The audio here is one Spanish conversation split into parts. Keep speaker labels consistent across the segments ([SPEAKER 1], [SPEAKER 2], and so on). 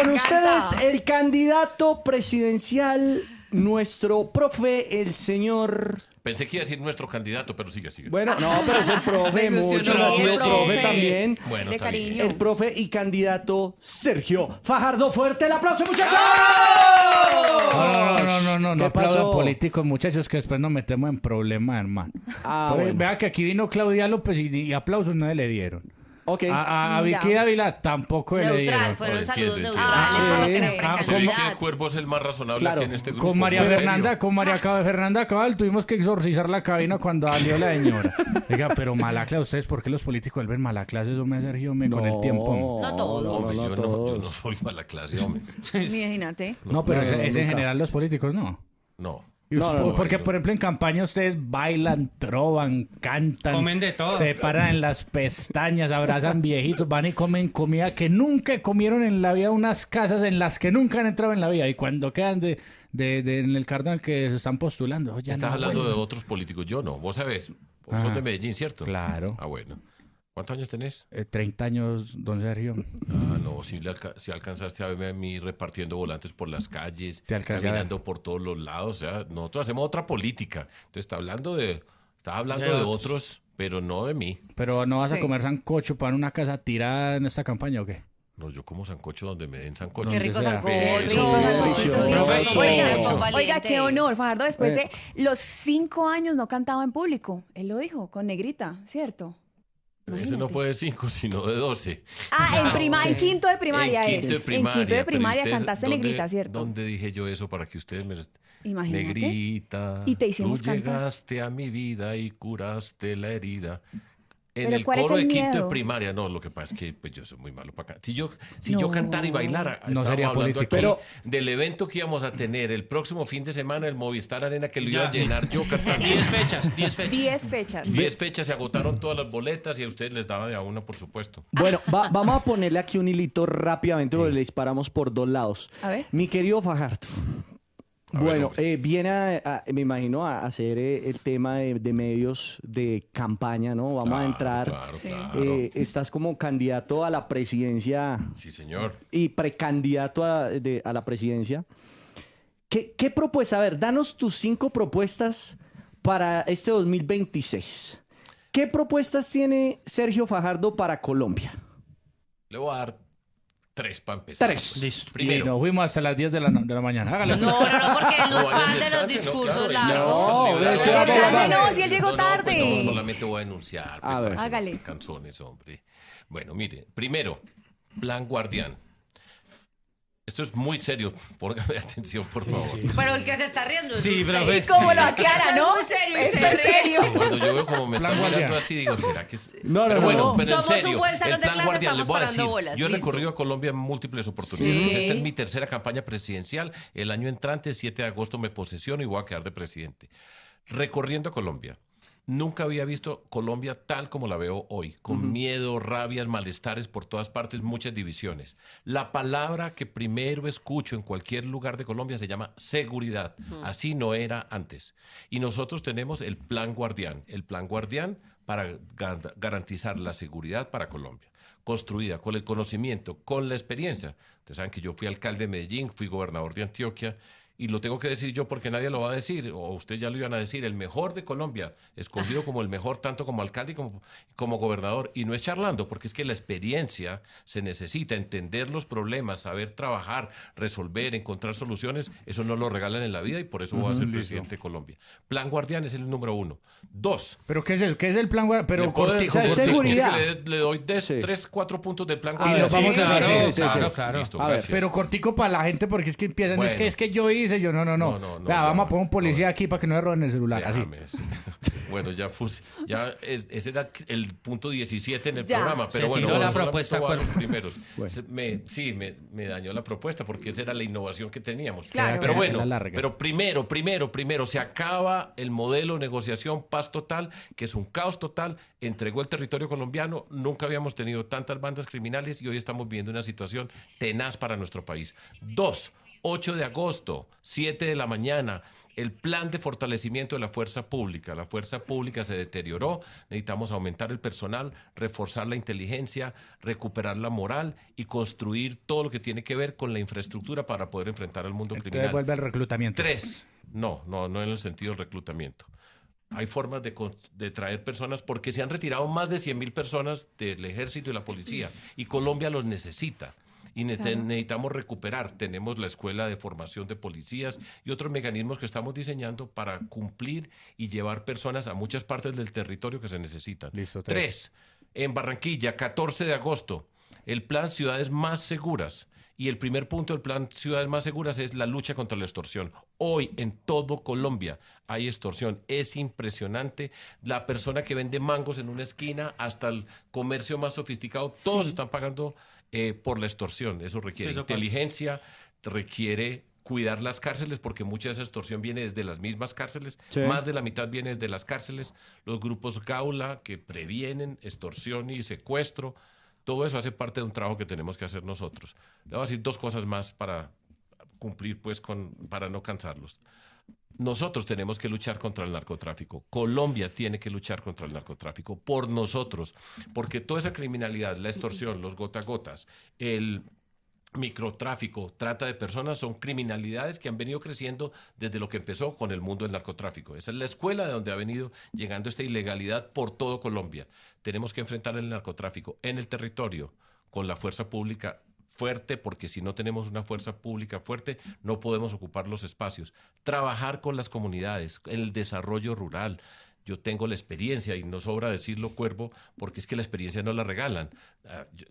[SPEAKER 1] Con ustedes, el candidato presidencial, nuestro profe, el señor...
[SPEAKER 2] Pensé que iba a decir nuestro candidato, pero sigue.
[SPEAKER 1] Bueno, no, pero es el profe, mucho gracias, profe también.
[SPEAKER 2] Bueno,
[SPEAKER 3] de
[SPEAKER 2] está bien.
[SPEAKER 3] cariño.
[SPEAKER 1] El profe y candidato Sergio Fajardo. ¡Fuerte el aplauso, muchachos!
[SPEAKER 4] No
[SPEAKER 1] ¿Qué
[SPEAKER 4] aplaudan
[SPEAKER 1] pasó?
[SPEAKER 4] políticos, muchachos, que después nos metemos en problemas, hermano.
[SPEAKER 1] Bueno.
[SPEAKER 4] Vea que aquí vino Claudia López y aplausos no le dieron.
[SPEAKER 1] Ok.
[SPEAKER 4] A Vicky Ávila tampoco le
[SPEAKER 5] Neutral,
[SPEAKER 4] dieron.
[SPEAKER 5] fueron saludos
[SPEAKER 2] Entiendo.
[SPEAKER 5] neutrales por lo que era
[SPEAKER 1] Sí.
[SPEAKER 2] Se ve que el
[SPEAKER 5] precandidato.
[SPEAKER 2] cuervo es el más razonable
[SPEAKER 1] Claro.
[SPEAKER 2] aquí en este grupo.
[SPEAKER 4] Con María
[SPEAKER 2] ¿En serio?
[SPEAKER 4] Fernanda Cabal tuvimos que exorcizar la cabina cuando salió la señora. Oiga, pero mala clase, ¿ustedes por qué los políticos vuelven mala clase? Eso me Sergio con el tiempo.
[SPEAKER 5] No todos.
[SPEAKER 2] Hombre, yo
[SPEAKER 1] todos.
[SPEAKER 2] no soy mala clase, hombre.
[SPEAKER 3] Imagínate.
[SPEAKER 4] No, pero
[SPEAKER 1] No,
[SPEAKER 4] es en
[SPEAKER 1] nunca.
[SPEAKER 4] general los políticos, ¿no.
[SPEAKER 2] No.
[SPEAKER 4] Y
[SPEAKER 1] No,
[SPEAKER 4] usted-
[SPEAKER 1] no,
[SPEAKER 4] porque,
[SPEAKER 2] no.
[SPEAKER 4] por ejemplo, en campaña ustedes bailan, trovan, cantan,
[SPEAKER 6] Comen de todo.
[SPEAKER 4] se paran en las pestañas, abrazan viejitos, van y comen comida que nunca comieron en la vida, unas casas en las que nunca han entrado en la vida. Y cuando quedan en el carnaval que se están postulando, oye,
[SPEAKER 2] Estás
[SPEAKER 4] no,
[SPEAKER 2] hablando
[SPEAKER 4] bueno.
[SPEAKER 2] de otros políticos. Yo no. Vos sabés. Vos sos
[SPEAKER 4] Ajá.
[SPEAKER 2] de Medellín, ¿cierto?
[SPEAKER 4] Claro.
[SPEAKER 2] Ah, bueno. ¿Cuántos años tenés?
[SPEAKER 4] 30 años, don Sergio.
[SPEAKER 2] Ah, no, si alcanzaste a verme a mí repartiendo volantes por las calles,
[SPEAKER 4] Te alcancé a ver.
[SPEAKER 2] caminando por todos los lados. O sea, nosotros hacemos otra política. Entonces está hablando
[SPEAKER 6] De
[SPEAKER 2] de
[SPEAKER 6] otros.
[SPEAKER 2] otros, pero no de mí.
[SPEAKER 4] Pero ¿no vas a
[SPEAKER 3] Sí.
[SPEAKER 4] comer sancocho para una casa tirada en esta campaña o qué?
[SPEAKER 2] No, yo como sancocho donde me den sancocho.
[SPEAKER 5] Qué rico
[SPEAKER 4] Donde sea.
[SPEAKER 5] sancocho.
[SPEAKER 2] Rico,
[SPEAKER 3] delicioso.
[SPEAKER 5] Sí,
[SPEAKER 1] Delicioso.
[SPEAKER 3] Oiga,
[SPEAKER 5] Sancocho.
[SPEAKER 3] oiga, qué honor, Fajardo. Después
[SPEAKER 1] Eh.
[SPEAKER 3] de los 5 años no cantaba en público. Él lo dijo, con negrita, ¿cierto?
[SPEAKER 2] Ese no
[SPEAKER 3] Imagínate.
[SPEAKER 2] fue de 5, sino de 12.
[SPEAKER 3] En quinto de primaria
[SPEAKER 2] En quinto
[SPEAKER 3] es.
[SPEAKER 2] de primaria.
[SPEAKER 3] En quinto de
[SPEAKER 2] pero
[SPEAKER 3] primaria
[SPEAKER 2] ustedes,
[SPEAKER 3] cantaste
[SPEAKER 2] ¿dónde-
[SPEAKER 3] negrita, ¿cierto?
[SPEAKER 2] ¿Dónde dije yo eso para que ustedes me...
[SPEAKER 3] Imagínate.
[SPEAKER 2] Negrita,
[SPEAKER 3] Y te hicimos
[SPEAKER 2] tú
[SPEAKER 3] cantar.
[SPEAKER 2] llegaste a mi vida y curaste la herida. En
[SPEAKER 3] Pero
[SPEAKER 2] el
[SPEAKER 3] ¿cuál es
[SPEAKER 2] coro
[SPEAKER 3] el
[SPEAKER 2] de quinto
[SPEAKER 3] miedo?
[SPEAKER 2] de primaria, no, lo que pasa es que pues, yo soy muy malo para acá. Si yo
[SPEAKER 3] No.
[SPEAKER 2] cantara y bailara,
[SPEAKER 4] No
[SPEAKER 2] estábamos
[SPEAKER 4] sería
[SPEAKER 2] hablando
[SPEAKER 4] político.
[SPEAKER 2] aquí
[SPEAKER 1] Pero-
[SPEAKER 2] del evento que íbamos a tener el próximo fin de semana, el Movistar Arena, que lo iba a
[SPEAKER 6] Ya, sí.
[SPEAKER 2] llenar yo cantando.
[SPEAKER 6] 10 fechas, 10 fechas.
[SPEAKER 3] 10 fechas.
[SPEAKER 2] 10 fechas, se agotaron todas las boletas y a ustedes les daba de a una, por supuesto.
[SPEAKER 1] Bueno, vamos a ponerle aquí un hilito rápidamente porque le disparamos por dos lados.
[SPEAKER 3] A ver.
[SPEAKER 1] Mi querido Fajardo.
[SPEAKER 2] A ver,
[SPEAKER 1] Bueno,
[SPEAKER 2] hombre.
[SPEAKER 1] viene, me imagino, a hacer el tema de medios de campaña, ¿no? Vamos a entrar.
[SPEAKER 2] Claro,
[SPEAKER 3] Sí.
[SPEAKER 2] claro.
[SPEAKER 1] Estás como candidato a la presidencia
[SPEAKER 2] Sí, señor.
[SPEAKER 1] y precandidato a la presidencia. ¿Qué propuesta? A ver, danos tus 5 propuestas para este 2026. ¿Qué propuestas tiene Sergio Fajardo para Colombia?
[SPEAKER 2] Le voy a dar 3 para empezar.
[SPEAKER 1] 3.
[SPEAKER 6] Listo.
[SPEAKER 4] Y
[SPEAKER 2] Primero.
[SPEAKER 4] nos fuimos hasta las 10 de la mañana. Hágale.
[SPEAKER 5] No, porque él no es
[SPEAKER 2] No, vayan,
[SPEAKER 5] fan de los
[SPEAKER 2] descansen,
[SPEAKER 5] discursos
[SPEAKER 2] claro,
[SPEAKER 5] largos.
[SPEAKER 1] No, es que
[SPEAKER 3] Descanse, no, si él llegó tarde.
[SPEAKER 2] Pues no, solamente voy a enunciar.
[SPEAKER 1] A ver.
[SPEAKER 2] para que
[SPEAKER 3] Hágale.
[SPEAKER 2] no se canzones, hombre. Bueno, mire, primero, Plan Guardián. Esto es muy serio. Póngame atención, por favor.
[SPEAKER 5] Pero el que se está riendo es
[SPEAKER 6] Sí,
[SPEAKER 5] usted.
[SPEAKER 6] profe.
[SPEAKER 3] ¿Y cómo lo
[SPEAKER 5] Es que
[SPEAKER 3] aclara,
[SPEAKER 5] eso es
[SPEAKER 3] no?
[SPEAKER 5] muy serio y
[SPEAKER 3] Esto
[SPEAKER 5] se
[SPEAKER 3] es
[SPEAKER 5] ríe.
[SPEAKER 3] serio.
[SPEAKER 2] Cuando yo veo como me
[SPEAKER 4] Plan
[SPEAKER 2] están mirando
[SPEAKER 4] Guardián.
[SPEAKER 2] así, digo, ¿será que es...?
[SPEAKER 1] No,
[SPEAKER 2] pero
[SPEAKER 1] no,
[SPEAKER 2] bueno,
[SPEAKER 1] no.
[SPEAKER 2] pero en
[SPEAKER 5] Somos un
[SPEAKER 2] serio,
[SPEAKER 5] buen salón
[SPEAKER 2] el
[SPEAKER 5] de
[SPEAKER 2] Plan
[SPEAKER 5] clase,
[SPEAKER 2] Guardián, les
[SPEAKER 5] estamos
[SPEAKER 2] voy a
[SPEAKER 5] parando
[SPEAKER 2] decir,
[SPEAKER 5] bolas,
[SPEAKER 2] yo he
[SPEAKER 5] listo.
[SPEAKER 2] recorrido a Colombia en múltiples oportunidades.
[SPEAKER 3] Sí.
[SPEAKER 2] Esta es mi tercera campaña presidencial. El año entrante, 7 de agosto, me posesiono y voy a quedar de presidente. Recorriendo Colombia. Nunca había visto Colombia tal como la veo hoy, con miedo, rabias, malestares por todas partes, muchas divisiones. La palabra que primero escucho en cualquier lugar de Colombia se llama seguridad. Así no era antes. Y nosotros tenemos el Plan Guardián para garantizar la seguridad para Colombia, construida con el conocimiento, con la experiencia. Ustedes saben que yo fui alcalde de Medellín, fui gobernador de Antioquia, y lo tengo que decir yo porque nadie lo va a decir, o ustedes ya lo iban a decir, el mejor de Colombia, escogido como el mejor tanto como alcalde y como gobernador. Y no es charlando, porque es que la experiencia se necesita, entender los problemas, saber trabajar, resolver, encontrar soluciones. Eso no lo regalan en la vida y por eso voy a ser presidente de Colombia. Plan Guardián es el número 1. 2.
[SPEAKER 4] ¿Pero qué es el, plan? Pero
[SPEAKER 2] Le puedo-
[SPEAKER 4] cortico,
[SPEAKER 1] o sea, es
[SPEAKER 4] cortico.
[SPEAKER 1] seguridad.
[SPEAKER 2] Le doy
[SPEAKER 1] Sí.
[SPEAKER 2] 3, 4 puntos del Plan
[SPEAKER 1] A
[SPEAKER 2] Guardián.
[SPEAKER 1] ver,
[SPEAKER 4] vamos a
[SPEAKER 6] claro,
[SPEAKER 4] decir,
[SPEAKER 1] sí, sí,
[SPEAKER 6] claro,
[SPEAKER 1] sí.
[SPEAKER 6] claro.
[SPEAKER 2] Listo,
[SPEAKER 1] A ver,
[SPEAKER 2] gracias.
[SPEAKER 4] Pero cortico para la gente porque es que empiezan,
[SPEAKER 2] Bueno.
[SPEAKER 4] es que yo hice, yo no.
[SPEAKER 2] No,
[SPEAKER 4] Vea,
[SPEAKER 2] ya,
[SPEAKER 4] vamos a poner un policía
[SPEAKER 2] no.
[SPEAKER 4] aquí para que no le roben el celular, así.
[SPEAKER 2] Déjame, sí. Bueno, ese era el punto 17 en el
[SPEAKER 3] Ya.
[SPEAKER 2] programa, pero
[SPEAKER 6] Se
[SPEAKER 2] bueno,
[SPEAKER 6] tiró la
[SPEAKER 2] solamente
[SPEAKER 6] propuesta,
[SPEAKER 2] voy a dar
[SPEAKER 6] cuerpo.
[SPEAKER 2] los primeros. Me dañó la propuesta porque esa era la innovación que teníamos.
[SPEAKER 3] Claro.
[SPEAKER 2] Pero
[SPEAKER 4] La
[SPEAKER 2] bueno,
[SPEAKER 4] larga.
[SPEAKER 2] pero primero, se acaba el modelo de negociación paz total, que es un caos total, entregó el territorio colombiano, nunca habíamos tenido tantas bandas criminales y hoy estamos viviendo una situación tenaz para nuestro país. 2, 8 de agosto, 7 de la mañana, el plan de fortalecimiento de la fuerza pública. La fuerza pública se deterioró, necesitamos aumentar el personal, reforzar la inteligencia, recuperar la moral y construir todo lo que tiene que ver con la infraestructura para poder enfrentar al mundo
[SPEAKER 4] Entonces
[SPEAKER 2] criminal.
[SPEAKER 4] vuelve el reclutamiento.
[SPEAKER 2] 3, no en el sentido del reclutamiento. Hay formas de traer personas porque se han retirado más de 100.000 personas del ejército y la policía y Colombia los necesita. Y necesitamos recuperar. Tenemos la escuela de formación de policías y otros mecanismos que estamos diseñando para cumplir y llevar personas a muchas partes del territorio que se necesitan.
[SPEAKER 4] Listo,
[SPEAKER 2] 3, en Barranquilla, 14 de agosto, el plan Ciudades Más Seguras. Y el primer punto del plan Ciudades Más Seguras es la lucha contra la extorsión. Hoy en todo Colombia hay extorsión. Es impresionante. La persona que vende mangos en una esquina hasta el comercio más sofisticado, todos están pagando por la extorsión. Eso requiere inteligencia, requiere cuidar las cárceles porque mucha de esa extorsión viene desde las mismas cárceles.
[SPEAKER 1] Sí.
[SPEAKER 2] Más de la mitad viene desde las cárceles. Los grupos Gaula que previenen extorsión y secuestro. Todo eso hace parte de un trabajo que tenemos que hacer nosotros. Le voy a decir 2 cosas más para cumplir, para no cansarlos. Nosotros tenemos que luchar contra el narcotráfico. Colombia tiene que luchar contra el narcotráfico por nosotros, porque toda esa criminalidad, la extorsión, los gota gotas, el microtráfico, trata de personas, son criminalidades que han venido creciendo desde lo que empezó con el mundo del narcotráfico. Esa es la escuela de donde ha venido llegando esta ilegalidad por todo Colombia. Tenemos que enfrentar el narcotráfico en el territorio con la fuerza pública fuerte, porque si no tenemos una fuerza pública fuerte, no podemos ocupar los espacios. Trabajar con las comunidades, en el desarrollo rural. Yo tengo la experiencia, y no sobra decirlo, Cuervo, porque es que la experiencia no la regalan.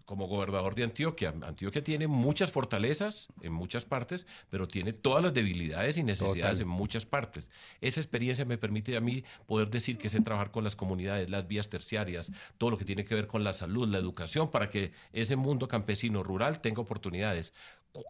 [SPEAKER 2] Como gobernador de Antioquia, Antioquia tiene muchas fortalezas en muchas partes, pero tiene todas las debilidades y necesidades en muchas partes. Esa experiencia me permite a mí poder decir que sé trabajar con las comunidades, las vías terciarias, todo lo que tiene que ver con la salud, la educación, para que ese mundo campesino rural tenga oportunidades.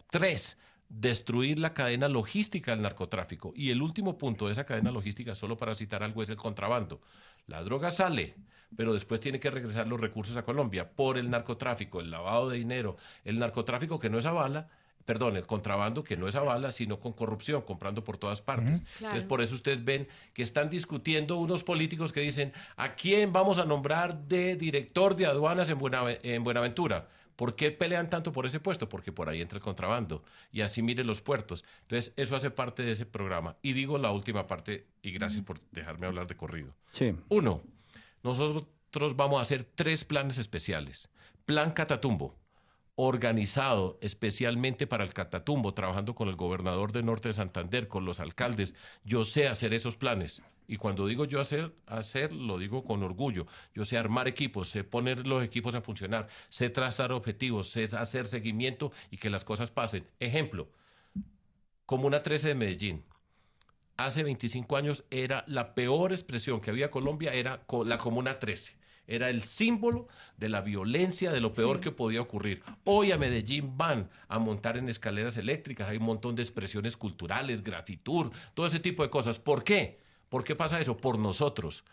[SPEAKER 2] 3, destruir la cadena logística del narcotráfico. Y el último punto de esa cadena logística, solo para citar algo, es el contrabando. La droga sale, pero después tiene que regresar los recursos a Colombia por el narcotráfico, el lavado de dinero, el narcotráfico que no es el contrabando que no es avala, sino con corrupción, comprando por todas partes. Entonces, por eso ustedes ven que están discutiendo unos políticos que dicen, ¿a quién vamos a nombrar de director de aduanas en Buenaventura? ¿Por qué pelean tanto por ese puesto? Porque por ahí entra el contrabando. Y así mire los puertos. Entonces, eso hace parte de ese programa. Y digo la última parte, y gracias por dejarme hablar de corrido.
[SPEAKER 1] Sí.
[SPEAKER 2] 1, nosotros vamos a hacer 3 planes especiales. Plan Catatumbo, organizado especialmente para el Catatumbo, trabajando con el gobernador de Norte de Santander, con los alcaldes. Yo sé hacer esos planes. Y cuando digo yo hacer, lo digo con orgullo. Yo sé armar equipos, sé poner los equipos a funcionar, sé trazar objetivos, sé hacer seguimiento y que las cosas pasen. Ejemplo, Comuna 13 de Medellín. Hace 25 años era la peor expresión que había en Colombia, era la Comuna 13. Era el símbolo de la violencia, de lo peor que podía ocurrir. Hoy a Medellín van a montar en escaleras eléctricas, hay un montón de expresiones culturales, gratitud, todo ese tipo de cosas. ¿Por qué? ¿Por qué pasa eso? Por nosotros.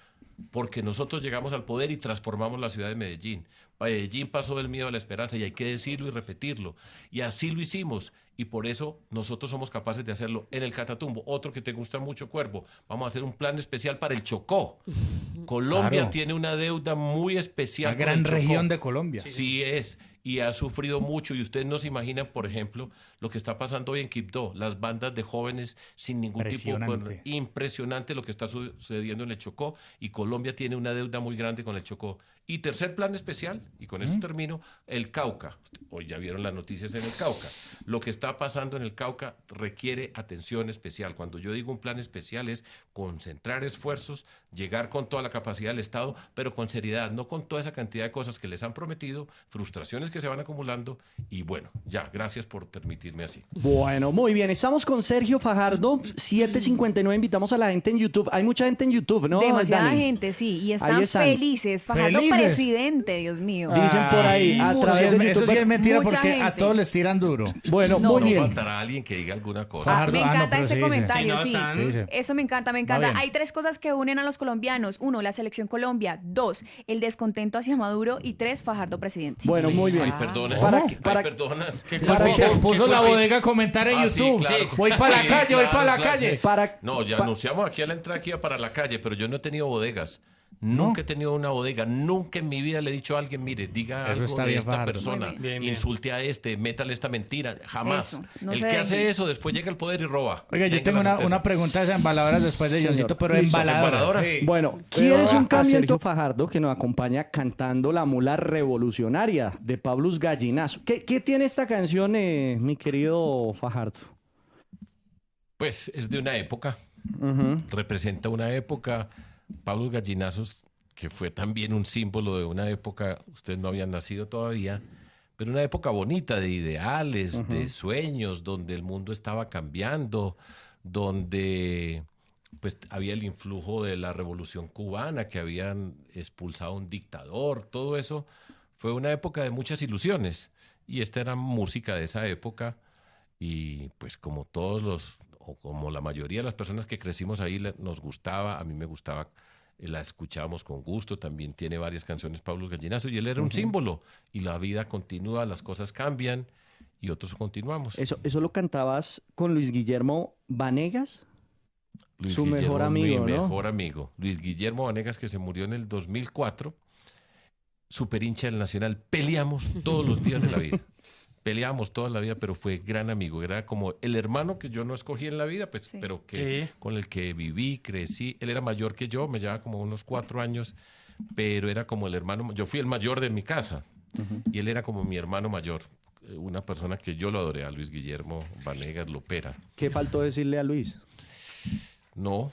[SPEAKER 2] Porque nosotros llegamos al poder y transformamos la ciudad de Medellín. Medellín pasó del miedo a la esperanza y hay que decirlo y repetirlo. Y así lo hicimos. Y por eso nosotros somos capaces de hacerlo en el Catatumbo. Otro que te gusta mucho, Cuervo. Vamos a hacer un plan especial para el Chocó. Colombia tiene una deuda muy especial.
[SPEAKER 4] La gran región de Colombia.
[SPEAKER 2] Sí es. Y ha sufrido mucho. Y ustedes no se imaginan, por ejemplo, lo que está pasando hoy en Quibdó. Las bandas de jóvenes sin ningún tipo de... Impresionante lo que está sucediendo en el Chocó. Y Colombia tiene una deuda muy grande con el Chocó. Y tercer plan especial, y con esto termino, el Cauca. Hoy ya vieron las noticias en el Cauca. Lo que está pasando en el Cauca requiere atención especial. Cuando yo digo un plan especial es concentrar esfuerzos, llegar con toda la capacidad del Estado, pero con seriedad, no con toda esa cantidad de cosas que les han prometido, frustraciones que se van acumulando. Y bueno, ya, gracias por permitirme así.
[SPEAKER 1] Bueno, muy bien. Estamos con Sergio Fajardo, 7:59. Invitamos a la gente en YouTube. Hay mucha gente en YouTube, ¿no,
[SPEAKER 3] Demasiada
[SPEAKER 1] Dani?
[SPEAKER 3] gente, sí. Y
[SPEAKER 1] Ahí
[SPEAKER 3] están
[SPEAKER 1] están.
[SPEAKER 3] felices. Fajardo
[SPEAKER 4] Felices.
[SPEAKER 3] presidente, Dios mío.
[SPEAKER 1] Dicen por ahí, a
[SPEAKER 4] Eso
[SPEAKER 1] través
[SPEAKER 4] sí
[SPEAKER 1] de
[SPEAKER 4] es, eso sí
[SPEAKER 1] YouTube.
[SPEAKER 4] es mentira
[SPEAKER 3] Mucha
[SPEAKER 4] porque a
[SPEAKER 3] gente.
[SPEAKER 4] todos les tiran duro.
[SPEAKER 1] Bueno,
[SPEAKER 3] No,
[SPEAKER 1] muy
[SPEAKER 2] No
[SPEAKER 1] bien.
[SPEAKER 2] faltará alguien que diga alguna cosa.
[SPEAKER 3] Me
[SPEAKER 4] Fajardo,
[SPEAKER 3] encanta
[SPEAKER 4] pero
[SPEAKER 3] este
[SPEAKER 4] sí,
[SPEAKER 3] comentario,
[SPEAKER 6] sí.
[SPEAKER 3] sí.
[SPEAKER 6] Sí, no,
[SPEAKER 4] Sí, sí.
[SPEAKER 3] Eso me encanta, me
[SPEAKER 4] Va
[SPEAKER 3] encanta.
[SPEAKER 4] bien.
[SPEAKER 3] Hay 3 cosas que unen a los colombianos. 1, la selección Colombia. 2, el descontento hacia Maduro. Y 3, Fajardo presidente.
[SPEAKER 1] Bueno, muy bien.
[SPEAKER 2] Ay, perdona.
[SPEAKER 1] Para-
[SPEAKER 2] Ay, perdona.
[SPEAKER 1] para que-
[SPEAKER 4] Puso la bodega a comentar en
[SPEAKER 2] Ah, sí,
[SPEAKER 4] YouTube.
[SPEAKER 2] claro.
[SPEAKER 4] Voy para la
[SPEAKER 2] Sí,
[SPEAKER 4] calle, voy
[SPEAKER 2] claro,
[SPEAKER 4] para la
[SPEAKER 2] claro,
[SPEAKER 4] calle.
[SPEAKER 2] sí.
[SPEAKER 1] Para-
[SPEAKER 2] No, ya
[SPEAKER 1] pa-
[SPEAKER 2] anunciamos aquí a la entrada que iba para la calle, pero yo no he tenido bodegas. Nunca he tenido una bodega. Nunca en mi vida le he dicho a alguien, mire, diga
[SPEAKER 4] Eso
[SPEAKER 2] algo
[SPEAKER 4] está
[SPEAKER 2] de
[SPEAKER 4] bien,
[SPEAKER 2] esta
[SPEAKER 4] Fajardo.
[SPEAKER 2] persona.
[SPEAKER 3] Muy
[SPEAKER 6] bien. Bien,
[SPEAKER 2] Insulte a este, métale esta mentira. Jamás.
[SPEAKER 3] Eso, no
[SPEAKER 2] El
[SPEAKER 3] se
[SPEAKER 2] que hace
[SPEAKER 3] dejen.
[SPEAKER 2] eso después llega al poder y roba.
[SPEAKER 4] Oiga, yo
[SPEAKER 2] Tenga
[SPEAKER 4] tengo
[SPEAKER 2] la
[SPEAKER 4] una
[SPEAKER 2] certeza.
[SPEAKER 4] pregunta de embaladoras después de
[SPEAKER 1] Señor.
[SPEAKER 4] Johncito, pero
[SPEAKER 1] Listo.
[SPEAKER 4] embaladora.
[SPEAKER 2] Embaladora.
[SPEAKER 4] Sí.
[SPEAKER 1] Bueno, ¿quieres un cambio? Sergio Fajardo, que nos acompaña cantando La Mula Revolucionaria de Pablus Gallinazo. ¿Qué tiene esta canción, mi querido Fajardo?
[SPEAKER 2] Pues es de una época.
[SPEAKER 1] Ujú.
[SPEAKER 2] Representa una época. Pablo Gallinazos, que fue también un símbolo de una época, ustedes no habían nacido todavía, pero una época bonita de ideales, de sueños, donde el mundo estaba cambiando, donde pues había el influjo de la Revolución Cubana, que habían expulsado a un dictador, todo eso fue una época de muchas ilusiones. Y esta era música de esa época, y pues como todos los, o como la mayoría de las personas que crecimos ahí nos gustaba, a mí me gustaba, la escuchábamos con gusto, también tiene varias canciones Pablo Gallinazo, y él era un símbolo, y la vida continúa, las cosas cambian, y otros continuamos.
[SPEAKER 1] ¿Eso lo cantabas con Luis Guillermo Vanegas?
[SPEAKER 2] Luis
[SPEAKER 1] su mejor
[SPEAKER 2] Guillermo,
[SPEAKER 1] amigo,
[SPEAKER 2] mi
[SPEAKER 1] ¿no?
[SPEAKER 2] mejor amigo. Luis Guillermo Vanegas, que se murió en el 2004, super hincha del Nacional, peleamos todos los días de la vida. Peleábamos toda la vida, pero fue gran amigo. Era como el hermano que yo no escogí en la vida, pues,
[SPEAKER 3] Sí.
[SPEAKER 2] pero que
[SPEAKER 6] Sí.
[SPEAKER 2] con el que viví, crecí. Él era mayor que yo, me llevaba como unos 4 años, pero era como el hermano. Yo fui el mayor de mi casa y él era como mi hermano mayor. Una persona que yo lo adoré, a Luis Guillermo Vanegas Lopera.
[SPEAKER 1] ¿Qué faltó decirle a Luis?
[SPEAKER 2] No,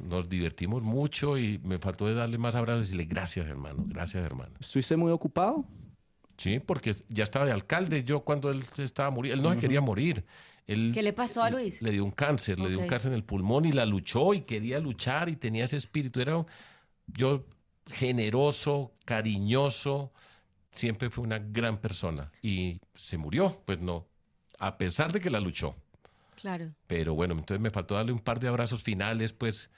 [SPEAKER 2] nos divertimos mucho y me faltó de darle más abrazos y decirle gracias, hermano, gracias, hermano.
[SPEAKER 1] ¿Estuviste muy ocupado?
[SPEAKER 2] Sí, porque ya estaba de alcalde yo cuando él se estaba muriendo. Él no se quería morir. Él
[SPEAKER 5] ¿Qué le pasó a Luis?
[SPEAKER 2] le dio un cáncer, le dio un
[SPEAKER 5] Ok.
[SPEAKER 2] cáncer en el pulmón y la luchó y quería luchar y tenía ese espíritu. Era yo generoso, cariñoso, siempre fue una gran persona y se murió, pues no, a pesar de que la luchó.
[SPEAKER 5] Claro.
[SPEAKER 2] Pero bueno, entonces me faltó darle un par de abrazos finales, pues,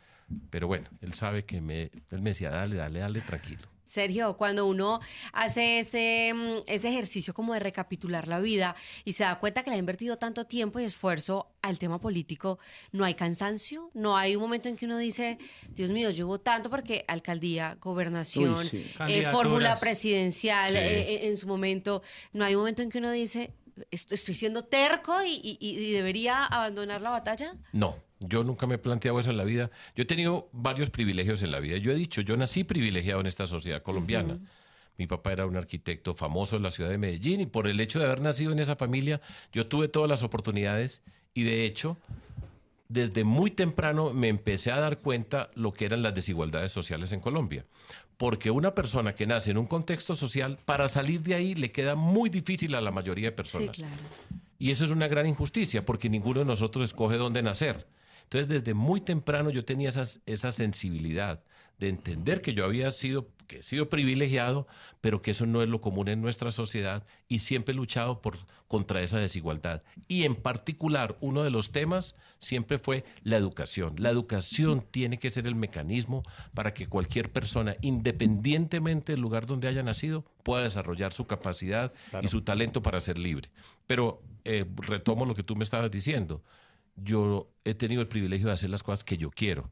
[SPEAKER 2] pero bueno, él sabe que él me decía, dale, tranquilo.
[SPEAKER 5] Sergio, cuando uno hace ese ejercicio como de recapitular la vida y se da cuenta que le ha invertido tanto tiempo y esfuerzo al tema político, ¿no hay cansancio? ¿No hay un momento en que uno dice, Dios mío, llevo tanto porque alcaldía, gobernación,
[SPEAKER 1] Uy, sí.
[SPEAKER 6] Candidaturas.
[SPEAKER 5] fórmula presidencial
[SPEAKER 2] Sí.
[SPEAKER 5] en su momento? ¿No hay un momento en que uno dice, estoy siendo terco y debería abandonar la batalla?
[SPEAKER 2] No, yo nunca me he planteado eso en la vida. Yo he tenido varios privilegios en la vida. Yo he dicho, yo nací privilegiado en esta sociedad colombiana. Mi papá era un arquitecto famoso en la ciudad de Medellín y por el hecho de haber nacido en esa familia, yo tuve todas las oportunidades y de hecho, desde muy temprano me empecé a dar cuenta lo que eran las desigualdades sociales en Colombia. Porque una persona que nace en un contexto social, para salir de ahí le queda muy difícil a la mayoría de
[SPEAKER 5] Sí,
[SPEAKER 2] personas.
[SPEAKER 5] claro.
[SPEAKER 2] Y eso es una gran injusticia porque ninguno de nosotros escoge dónde nacer. Entonces, desde muy temprano yo tenía esa sensibilidad de entender que yo había sido, que he sido privilegiado, pero que eso no es lo común en nuestra sociedad y siempre he luchado contra esa desigualdad. Y en particular, uno de los temas siempre fue la educación. La educación tiene que ser el mecanismo para que cualquier persona, independientemente del lugar donde haya nacido, pueda desarrollar su capacidad y su talento para ser libre. Pero retomo lo que tú me estabas diciendo. Yo he tenido el privilegio de hacer las cosas que yo quiero.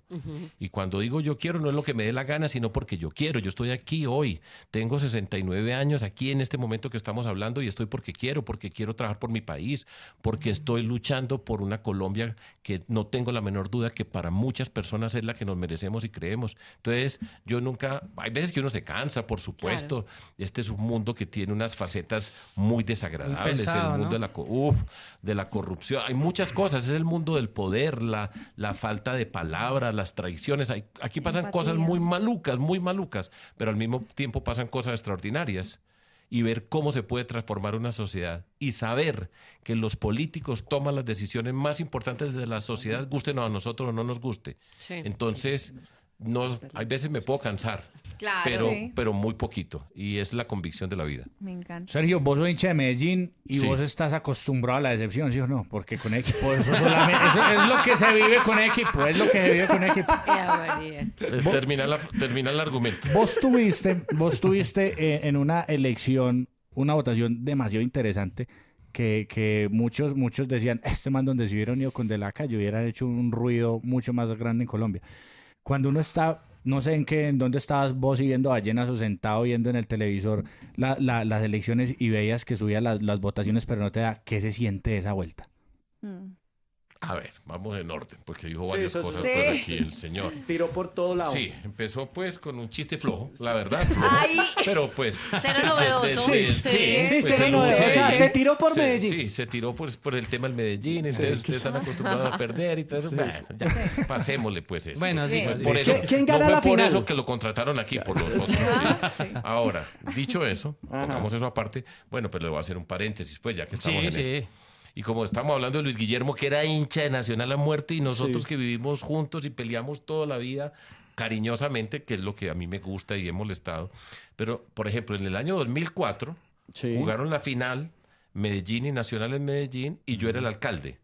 [SPEAKER 2] Y cuando digo yo quiero, no es lo que me dé la gana, sino porque yo quiero. Yo estoy aquí hoy. Tengo 69 años aquí en este momento que estamos hablando y estoy porque quiero trabajar por mi país, porque estoy luchando por una Colombia que no tengo la menor duda que para muchas personas es la que nos merecemos y creemos. Entonces, yo nunca... Hay veces que uno se cansa, por supuesto. Este es un mundo que tiene unas facetas muy desagradables.
[SPEAKER 6] Muy pesado,
[SPEAKER 2] el mundo
[SPEAKER 6] ¿no?
[SPEAKER 2] de la corrupción. Hay muchas cosas. Es el mundo del poder, la falta de palabras, las traiciones. Aquí pasan
[SPEAKER 3] Empatía.
[SPEAKER 2] cosas muy malucas, pero al mismo tiempo pasan cosas extraordinarias. Y ver cómo se puede transformar una sociedad y saber que los políticos toman las decisiones más importantes de la sociedad, gusten a nosotros o no nos guste.
[SPEAKER 5] Sí.
[SPEAKER 2] Entonces, no, hay veces me puedo cansar,
[SPEAKER 5] Claro.
[SPEAKER 2] pero muy poquito. Y es la convicción de la vida.
[SPEAKER 3] Me encanta.
[SPEAKER 4] Sergio, vos sos hincha de Medellín y
[SPEAKER 2] Sí.
[SPEAKER 4] vos estás acostumbrado a la decepción, ¿sí o no? Porque con equipo, eso es lo que se vive con equipo, es lo que se vive con equipo.
[SPEAKER 5] María.
[SPEAKER 2] Termina el argumento.
[SPEAKER 4] Vos tuviste en una elección, una votación demasiado interesante que muchos decían, este man donde se hubieran ido con De la Calle hubiera hecho un ruido mucho más grande en Colombia. Cuando uno está, no sé en dónde estabas vos y viendo ballenas o sentado viendo en el televisor las elecciones y veías que subían las votaciones, pero no te da, ¿qué se siente esa vuelta?
[SPEAKER 3] Mm.
[SPEAKER 2] A ver, vamos en orden, porque dijo
[SPEAKER 1] Sí,
[SPEAKER 2] varias
[SPEAKER 1] eso
[SPEAKER 2] cosas
[SPEAKER 3] sí.
[SPEAKER 2] pues, aquí el señor.
[SPEAKER 1] Tiró por todo lado.
[SPEAKER 2] Sí, empezó pues con un chiste flojo, la verdad. flojo,
[SPEAKER 3] Ay.
[SPEAKER 2] pero pues...
[SPEAKER 5] Cero novedoso.
[SPEAKER 2] Sí,
[SPEAKER 5] Sí.
[SPEAKER 1] Sí,
[SPEAKER 2] pues,
[SPEAKER 1] cero
[SPEAKER 2] el
[SPEAKER 1] novedoso.
[SPEAKER 2] uso
[SPEAKER 1] O sea,
[SPEAKER 2] ahí.
[SPEAKER 1] te tiró por
[SPEAKER 2] Sí,
[SPEAKER 1] Medellín.
[SPEAKER 2] Sí, se tiró por el tema del Medellín, entonces ustedes están acostumbrados a perder y todo eso. Bueno, ya, pasémosle pues eso.
[SPEAKER 6] Bueno, sí,
[SPEAKER 3] Sí.
[SPEAKER 6] pues,
[SPEAKER 2] Por eso,
[SPEAKER 1] ¿Quién gana
[SPEAKER 2] no fue
[SPEAKER 1] la
[SPEAKER 2] por
[SPEAKER 1] final?
[SPEAKER 2] eso que lo contrataron aquí, por nosotros.
[SPEAKER 3] Ah,
[SPEAKER 2] ¿sí?
[SPEAKER 3] sí.
[SPEAKER 2] Ahora, dicho eso, pongamos eso aparte, bueno, pero le voy a hacer un paréntesis, pues, ya que estamos en
[SPEAKER 6] sí.
[SPEAKER 2] esto. Y como estamos hablando de Luis Guillermo, que era hincha de Nacional a muerte, y nosotros que vivimos juntos y peleamos toda la vida cariñosamente, que es lo que a mí me gusta y he molestado. Pero, por ejemplo, en el año 2004
[SPEAKER 1] Sí.
[SPEAKER 2] jugaron la final Medellín y Nacional en Medellín, y yo era el alcalde.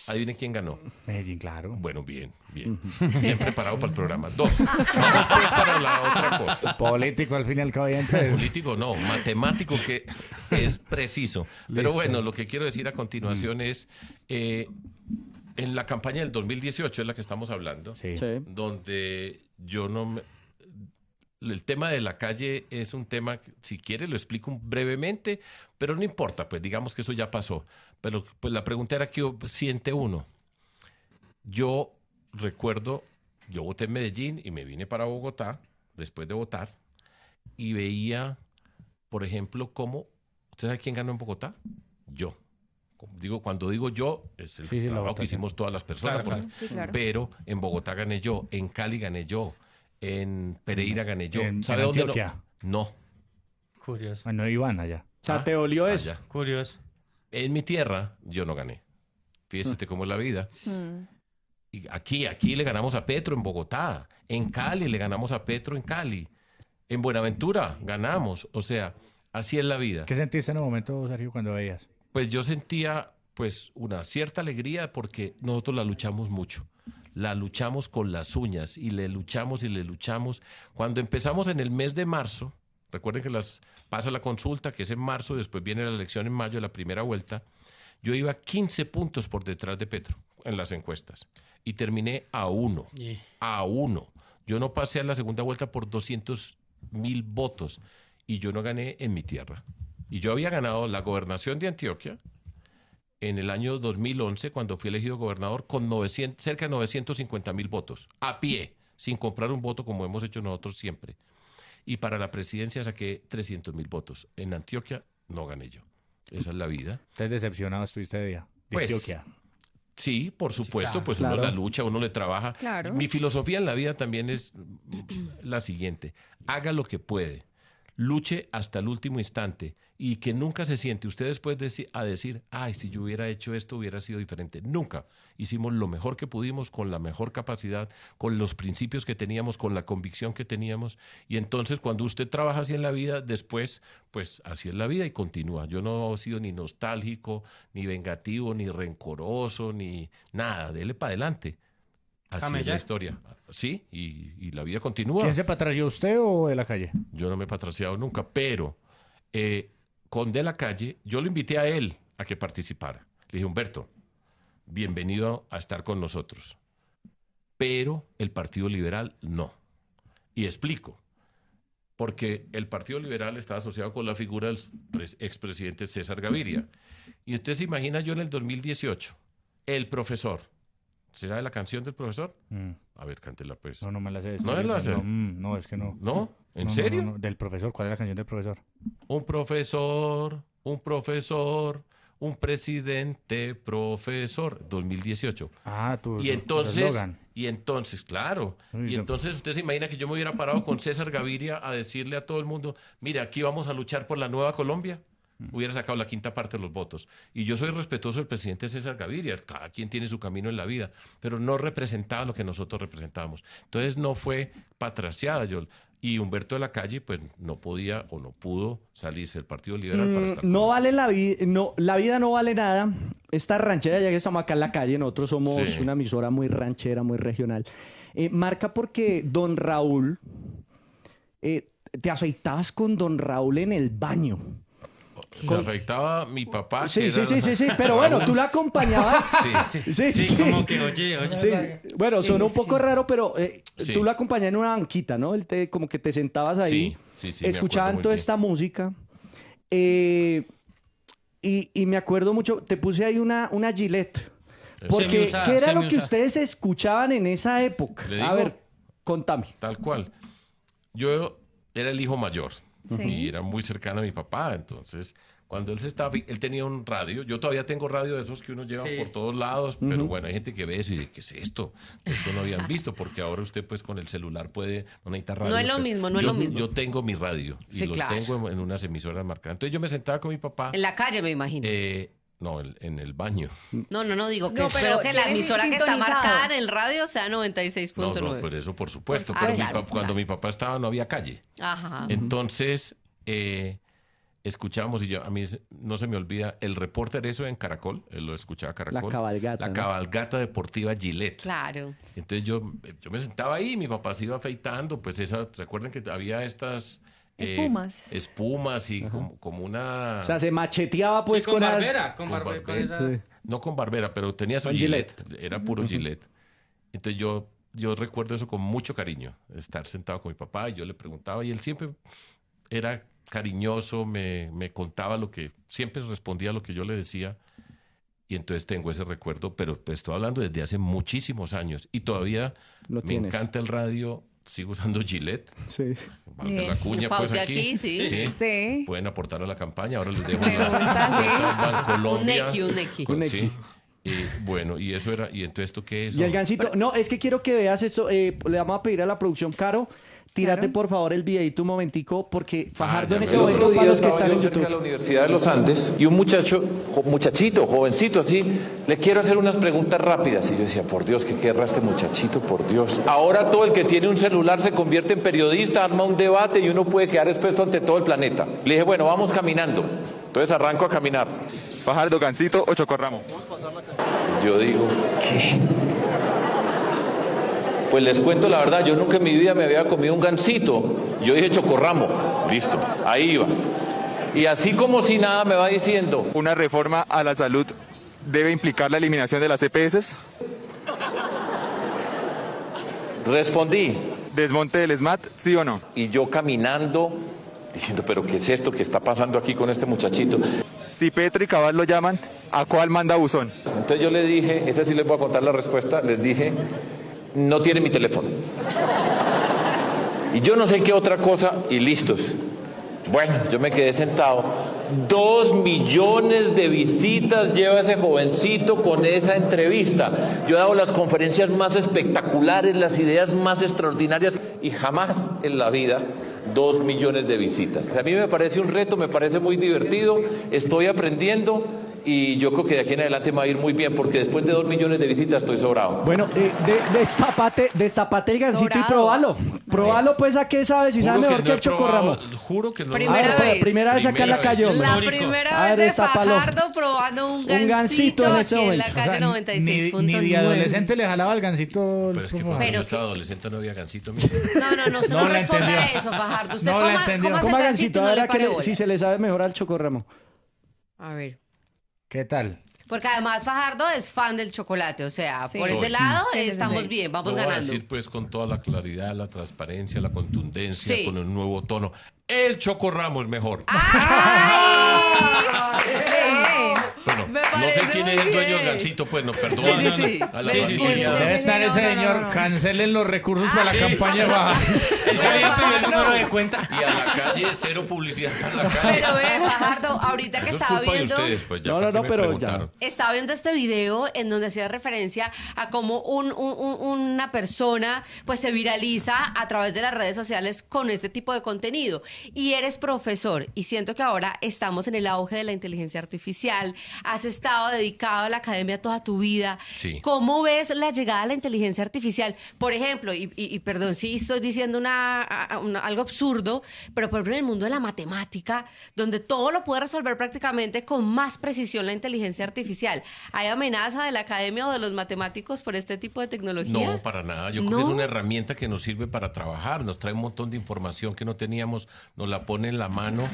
[SPEAKER 2] Adivinen quién ganó.
[SPEAKER 4] Medellín, claro.
[SPEAKER 2] Bueno, bien. Bien preparado para el programa. 2. Vamos pues para la otra cosa.
[SPEAKER 4] Político al fin y al cabo. Entonces,
[SPEAKER 2] Político no, matemático que es preciso. Pero
[SPEAKER 4] Listo.
[SPEAKER 2] bueno, lo que quiero decir a continuación es, en la campaña del 2018 es la que estamos hablando,
[SPEAKER 4] sí.
[SPEAKER 1] Sí.
[SPEAKER 2] donde yo no me... El tema de la calle es un tema, que, si quiere lo explico brevemente, pero no importa, pues digamos que eso ya pasó. Pero pues la pregunta era qué siente uno. Yo recuerdo, yo voté en Medellín y me vine para Bogotá después de votar y veía, por ejemplo, cómo, ¿usted sabe quién ganó en Bogotá? Yo. Cuando digo yo, es el
[SPEAKER 4] Sí, la
[SPEAKER 2] trabajo que
[SPEAKER 4] votación.
[SPEAKER 2] hicimos todas las personas,
[SPEAKER 6] Claro,
[SPEAKER 2] porque-
[SPEAKER 3] Sí, claro.
[SPEAKER 2] pero en Bogotá gané yo, en Cali gané yo, en Pereira gané yo.
[SPEAKER 4] En
[SPEAKER 2] ¿Sabe dónde
[SPEAKER 4] Antioquia.
[SPEAKER 2] no?
[SPEAKER 6] Curioso.
[SPEAKER 4] Bueno, Iván allá.
[SPEAKER 1] O sea, te dolió eso.
[SPEAKER 2] Allá.
[SPEAKER 6] Curioso.
[SPEAKER 2] En mi tierra yo no gané. Fíjese usted cómo es la vida.
[SPEAKER 3] Mm.
[SPEAKER 2] Y aquí le ganamos a Petro en Bogotá. En Cali le ganamos a Petro en Cali. En Buenaventura ganamos. O sea, así es la vida.
[SPEAKER 4] ¿Qué sentiste en el momento, Sergio, cuando veías?
[SPEAKER 2] Pues yo sentía pues una cierta alegría porque nosotros la luchamos mucho. La luchamos con las uñas y le luchamos y le luchamos. Cuando empezamos en el mes de marzo, recuerden que pasa la consulta, que es en marzo, después viene la elección en mayo, la primera vuelta, yo iba 15 puntos por detrás de Petro en las encuestas y terminé a 1.
[SPEAKER 6] Y-
[SPEAKER 2] A 1. Yo no pasé a la segunda vuelta por 200.000 votos y yo no gané en mi tierra. Y yo había ganado la gobernación de Antioquia en el año 2011, cuando fui elegido gobernador, con cerca de 950.000 votos, a pie, sin comprar un voto como hemos hecho nosotros siempre. Y para la presidencia saqué 300.000 votos. En Antioquia no gané yo. Esa es la vida.
[SPEAKER 4] ¿Estás decepcionado estuviste de día? De
[SPEAKER 2] Pues,
[SPEAKER 4] Antioquia.
[SPEAKER 2] Sí, por supuesto,
[SPEAKER 6] claro.
[SPEAKER 2] pues uno
[SPEAKER 1] Claro.
[SPEAKER 2] la lucha, uno le trabaja.
[SPEAKER 3] Claro.
[SPEAKER 2] Mi filosofía en la vida también es la siguiente: haga lo que puede, luche hasta el último instante y que nunca se siente usted después decir, ay, si yo hubiera hecho esto hubiera sido diferente. Nunca. Hicimos lo mejor que pudimos con la mejor capacidad, con los principios que teníamos, con la convicción que teníamos. Y entonces cuando usted trabaja así en la vida, después, pues así es la vida y continúa. Yo no he sido ni nostálgico, ni vengativo, ni rencoroso, ni nada. Dele para adelante. Así es
[SPEAKER 6] Camellar.
[SPEAKER 2] la historia. Sí, y la vida continúa.
[SPEAKER 4] ¿Quién se patralló, usted o de la calle?
[SPEAKER 2] Yo no me he patrocinado nunca, pero con De la Calle, yo lo invité a él a que participara. Le dije, Humberto, bienvenido a estar con nosotros. Pero el Partido Liberal no. Y explico. Porque el Partido Liberal está asociado con la figura del expresidente César Gaviria. Y usted se imagina yo en el 2018, el profesor. ¿Se sabe la canción del profesor? A ver, cántela pues.
[SPEAKER 4] No me la sé.
[SPEAKER 2] ¿No me la sé?
[SPEAKER 4] No, no, es que no.
[SPEAKER 2] ¿No? ¿En
[SPEAKER 4] No,
[SPEAKER 2] serio?
[SPEAKER 4] no. Del profesor, ¿cuál es la canción del profesor?
[SPEAKER 2] Un profesor, un presidente profesor, 2018.
[SPEAKER 4] Ah,
[SPEAKER 2] Y entonces, claro,
[SPEAKER 4] Uy,
[SPEAKER 2] y
[SPEAKER 4] no.
[SPEAKER 2] entonces usted se imagina que yo me hubiera parado con César Gaviria a decirle a todo el mundo, mire, aquí vamos a luchar por la nueva Colombia. hubiera sacado la quinta parte de los votos. Y yo soy respetuoso del presidente César Gaviria, cada quien tiene su camino en la vida, pero no representaba lo que nosotros representábamos. Entonces no fue patraciada. Y Humberto de la Calle, pues no podía o no pudo salirse del Partido Liberal para estar
[SPEAKER 1] No
[SPEAKER 2] con
[SPEAKER 1] vale la vida, no, la vida no vale nada. Esta ranchera, ya que estamos acá en la calle, nosotros somos
[SPEAKER 2] Sí.
[SPEAKER 1] una emisora muy ranchera, muy regional. Marca porque don Raúl, te afeitabas con don Raúl en el baño.
[SPEAKER 2] Se afectaba mi papá.
[SPEAKER 1] Sí,
[SPEAKER 2] que
[SPEAKER 1] sí,
[SPEAKER 2] era-
[SPEAKER 1] sí, sí, pero bueno, tú la acompañabas.
[SPEAKER 2] Sí.
[SPEAKER 1] Sí,
[SPEAKER 6] como que, oye.
[SPEAKER 1] Sí. Bueno, sonó un poco raro, pero
[SPEAKER 2] Sí.
[SPEAKER 1] tú lo acompañabas en una banquita, ¿no? Como que te sentabas ahí,
[SPEAKER 2] Sí, me
[SPEAKER 1] escuchaban
[SPEAKER 2] acuerdo muy
[SPEAKER 1] toda
[SPEAKER 2] bien.
[SPEAKER 1] esta música. Y me acuerdo mucho, te puse ahí una Gillette. Porque,
[SPEAKER 6] Semiusada,
[SPEAKER 1] ¿qué era lo que
[SPEAKER 6] semiusada.
[SPEAKER 1] ustedes escuchaban en esa época?
[SPEAKER 2] ¿Le
[SPEAKER 1] A
[SPEAKER 2] digo?
[SPEAKER 1] ver, contame.
[SPEAKER 2] Tal cual. Yo era el hijo mayor
[SPEAKER 3] Sí.
[SPEAKER 2] y era muy cercano a mi papá, entonces cuando él tenía un radio, yo todavía tengo radio de esos que uno lleva
[SPEAKER 6] Sí.
[SPEAKER 2] por todos lados, pero bueno, hay gente que ve eso y dice, ¿qué es esto? Esto no habían visto, porque ahora usted pues con el celular puede, no necesita radio.
[SPEAKER 5] No es lo mismo, no es lo mismo.
[SPEAKER 2] Yo tengo mi radio y
[SPEAKER 5] Sí,
[SPEAKER 2] lo
[SPEAKER 5] claro.
[SPEAKER 2] tengo en unas emisoras marcadas. Entonces yo me sentaba con mi papá,
[SPEAKER 5] En la calle, me imagino.
[SPEAKER 2] no, en el baño.
[SPEAKER 5] No, digo que
[SPEAKER 3] No,
[SPEAKER 5] espero
[SPEAKER 3] pero
[SPEAKER 5] que la
[SPEAKER 3] tienes
[SPEAKER 5] emisora que está
[SPEAKER 3] sintonizado.
[SPEAKER 5] marcada en el radio sea
[SPEAKER 2] No,
[SPEAKER 5] 96.9.
[SPEAKER 2] no, por eso por supuesto,
[SPEAKER 5] Ah,
[SPEAKER 2] pero
[SPEAKER 5] claro,
[SPEAKER 2] cuando
[SPEAKER 5] claro.
[SPEAKER 2] mi papá estaba no había calle.
[SPEAKER 5] Ajá.
[SPEAKER 2] Entonces, escuchábamos, y a mí no se me olvida, el reporter eso en Caracol, él lo escuchaba Caracol.
[SPEAKER 1] La cabalgata,
[SPEAKER 2] La
[SPEAKER 1] ¿no?
[SPEAKER 2] cabalgata deportiva Gillette.
[SPEAKER 5] Claro.
[SPEAKER 2] Entonces yo me sentaba ahí, mi papá se iba afeitando, pues ¿se acuerdan que había estas...
[SPEAKER 3] Espumas.
[SPEAKER 2] espumas y como una...
[SPEAKER 1] O sea, se macheteaba pues
[SPEAKER 6] Sí, con
[SPEAKER 1] las-
[SPEAKER 6] Barbera,
[SPEAKER 2] con
[SPEAKER 6] con
[SPEAKER 2] Barbera.
[SPEAKER 6] esa...
[SPEAKER 1] Sí.
[SPEAKER 2] No con Barbera, pero tenía su
[SPEAKER 1] Con
[SPEAKER 2] Gillette. Era puro Gillette. Entonces yo recuerdo eso con mucho cariño, estar sentado con mi papá y yo le preguntaba y él siempre era cariñoso, me contaba siempre respondía lo que yo le decía y entonces tengo ese recuerdo, pero pues estoy hablando desde hace muchísimos años y todavía
[SPEAKER 1] Lo
[SPEAKER 2] me
[SPEAKER 1] tienes.
[SPEAKER 2] encanta el radio, sigo usando Gillette.
[SPEAKER 1] Sí.
[SPEAKER 2] Valga
[SPEAKER 3] Bien.
[SPEAKER 2] la cuña, pues
[SPEAKER 5] Paute
[SPEAKER 2] aquí.
[SPEAKER 5] aquí, sí.
[SPEAKER 3] Sí.
[SPEAKER 2] Pueden aportar a la campaña. Ahora les dejo
[SPEAKER 3] Me
[SPEAKER 2] una
[SPEAKER 3] gusta, sí.
[SPEAKER 2] cuenta en Bancolombia.
[SPEAKER 5] Un nequi.
[SPEAKER 1] Un
[SPEAKER 2] Sí.
[SPEAKER 1] nequi.
[SPEAKER 2] Y bueno, y eso era. ¿Y entonces esto qué es?
[SPEAKER 1] Y el gancito, no, es que quiero que veas eso, le vamos a pedir a la producción, Caro, tírate
[SPEAKER 3] Claro.
[SPEAKER 1] por favor el videito un momentico, porque Fajardo
[SPEAKER 2] ya
[SPEAKER 1] en
[SPEAKER 2] me
[SPEAKER 1] ese
[SPEAKER 2] lo-
[SPEAKER 7] El
[SPEAKER 1] momento,
[SPEAKER 7] otro
[SPEAKER 1] para
[SPEAKER 7] día
[SPEAKER 1] los que
[SPEAKER 7] estaba
[SPEAKER 1] están
[SPEAKER 7] yo
[SPEAKER 1] en
[SPEAKER 7] cerca de la
[SPEAKER 1] YouTube.
[SPEAKER 7] Universidad de los Andes y un muchachito, jovencito así, le quiero hacer unas preguntas rápidas. Y yo decía, por Dios, ¿qué querrá este muchachito? Por Dios. Ahora todo el que tiene un celular se convierte en periodista, arma un debate y uno puede quedar expuesto ante todo el planeta. Le dije, bueno, vamos caminando. Entonces arranco a caminar.
[SPEAKER 8] Fajardo, Gancito o Chocorramo.
[SPEAKER 7] Yo digo, ¿qué? Pues les cuento la verdad, yo nunca en mi vida me había comido un gansito. Yo dije Chocorramo, listo, ahí iba. Y así como si nada me va diciendo,
[SPEAKER 8] ¿Una reforma a la salud debe implicar la eliminación de las EPS?
[SPEAKER 7] respondí.
[SPEAKER 8] ¿Desmonte del SMAT, sí o no?
[SPEAKER 7] Y yo caminando, diciendo, pero ¿qué es esto que está pasando aquí con este muchachito?
[SPEAKER 8] Si Petro y Cabal lo llaman, ¿a cuál manda buzón?
[SPEAKER 7] Entonces yo le dije, esa sí les voy a contar la respuesta, les dije, no tiene mi teléfono. Y yo no sé qué otra cosa, y listos. Bueno, yo me quedé sentado. 2 millones de visitas lleva ese jovencito con esa entrevista. Yo he dado las conferencias más espectaculares, las ideas más extraordinarias, y jamás en la vida 2 millones de visitas. A mí me parece un reto, me parece muy divertido, estoy aprendiendo y yo creo que de aquí en adelante me va a ir muy bien porque después de 2 millones de visitas estoy sobrado.
[SPEAKER 1] Bueno, destapate el gancito y
[SPEAKER 3] Sobrado.
[SPEAKER 1] probalo pues a qué sabes, si sabe
[SPEAKER 2] Juro
[SPEAKER 1] mejor
[SPEAKER 2] que
[SPEAKER 1] que
[SPEAKER 2] no
[SPEAKER 1] el
[SPEAKER 2] he probado,
[SPEAKER 1] chocorramo.
[SPEAKER 2] juro que no.
[SPEAKER 5] Primera
[SPEAKER 1] A ver,
[SPEAKER 5] vez.
[SPEAKER 1] primera vez acá en la
[SPEAKER 2] Primera
[SPEAKER 1] calle,
[SPEAKER 2] vez.
[SPEAKER 1] hombre.
[SPEAKER 5] La
[SPEAKER 6] Histórico.
[SPEAKER 5] primera
[SPEAKER 1] A
[SPEAKER 5] vez
[SPEAKER 1] ver,
[SPEAKER 5] de
[SPEAKER 1] destápalo.
[SPEAKER 5] Fajardo probando un
[SPEAKER 1] gansito
[SPEAKER 5] gansito
[SPEAKER 1] en
[SPEAKER 5] aquí
[SPEAKER 1] ese
[SPEAKER 5] en
[SPEAKER 1] momento.
[SPEAKER 5] la
[SPEAKER 1] O
[SPEAKER 5] calle
[SPEAKER 4] O sea,
[SPEAKER 5] 96.9.
[SPEAKER 4] ni de adolescente le jalaba el gancito.
[SPEAKER 2] Pero es que
[SPEAKER 4] por
[SPEAKER 2] cuando
[SPEAKER 4] favor.
[SPEAKER 2] yo estaba adolescente no había gancito. Mira.
[SPEAKER 5] No, usted
[SPEAKER 4] No
[SPEAKER 5] no
[SPEAKER 4] la
[SPEAKER 5] responda
[SPEAKER 4] entendió.
[SPEAKER 5] eso, Fajardo. Usted
[SPEAKER 4] No la
[SPEAKER 5] coma,
[SPEAKER 4] entendió.
[SPEAKER 5] cómase
[SPEAKER 1] Coma
[SPEAKER 5] el
[SPEAKER 1] gancito,
[SPEAKER 5] gansito,
[SPEAKER 1] a
[SPEAKER 5] no
[SPEAKER 1] ver
[SPEAKER 5] le
[SPEAKER 1] a
[SPEAKER 5] pare
[SPEAKER 1] si
[SPEAKER 5] bolas.
[SPEAKER 1] se le sabe mejor al chocorramo.
[SPEAKER 5] A ver.
[SPEAKER 4] ¿Qué tal?
[SPEAKER 5] Porque además Fajardo es fan del chocolate, o sea,
[SPEAKER 3] Sí.
[SPEAKER 5] por ese
[SPEAKER 2] Soy.
[SPEAKER 5] lado
[SPEAKER 3] Sí, sí, sí,
[SPEAKER 5] estamos
[SPEAKER 3] sí.
[SPEAKER 5] bien, vamos
[SPEAKER 2] Lo voy a
[SPEAKER 5] ganando.
[SPEAKER 2] decir pues con toda la claridad, la transparencia, la contundencia,
[SPEAKER 5] Sí.
[SPEAKER 2] con un nuevo tono. El Chocorramo es mejor.
[SPEAKER 5] ¡Ay!
[SPEAKER 2] Bueno,
[SPEAKER 5] Me
[SPEAKER 2] y No sé
[SPEAKER 5] parece
[SPEAKER 2] quién
[SPEAKER 5] muy
[SPEAKER 2] es el dueño
[SPEAKER 5] bien.
[SPEAKER 2] del Gansito, pues no, perdón.
[SPEAKER 5] Sí, sí, sí.
[SPEAKER 2] A la
[SPEAKER 5] Me
[SPEAKER 2] policía.
[SPEAKER 5] disculpo.
[SPEAKER 4] Debe estar ese señor. Cancelen los recursos para la campaña baja.
[SPEAKER 6] Ese había el primer número de cuenta.
[SPEAKER 2] Y a la calle, cero publicidad a la calle.
[SPEAKER 5] Pero ve, Fajardo, ahorita que
[SPEAKER 2] Eso es
[SPEAKER 5] estaba
[SPEAKER 2] culpa de
[SPEAKER 5] viendo...
[SPEAKER 2] ustedes, pues ya.
[SPEAKER 1] No,
[SPEAKER 2] ¿para
[SPEAKER 1] no,
[SPEAKER 2] qué me
[SPEAKER 1] pero ya.
[SPEAKER 2] preguntaron?
[SPEAKER 5] Estaba viendo este video en donde hacía referencia a cómo una persona pues se viraliza a través de las redes sociales con este tipo de contenido. Y eres profesor y siento que ahora estamos en el auge de la inteligencia artificial. Has estado dedicado a la academia toda tu vida.
[SPEAKER 2] Sí.
[SPEAKER 5] ¿Cómo ves la llegada a la inteligencia artificial? Por ejemplo, y perdón si estoy diciendo algo absurdo, pero por ejemplo en el mundo de la matemática, donde todo lo puede resolver prácticamente con más precisión la inteligencia artificial. ¿Hay amenaza de la academia o de los matemáticos por este tipo de tecnología?
[SPEAKER 2] No, para nada. Yo creo que es una herramienta que nos sirve para trabajar. Nos trae un montón de información que no teníamos, nos la pone en la mano,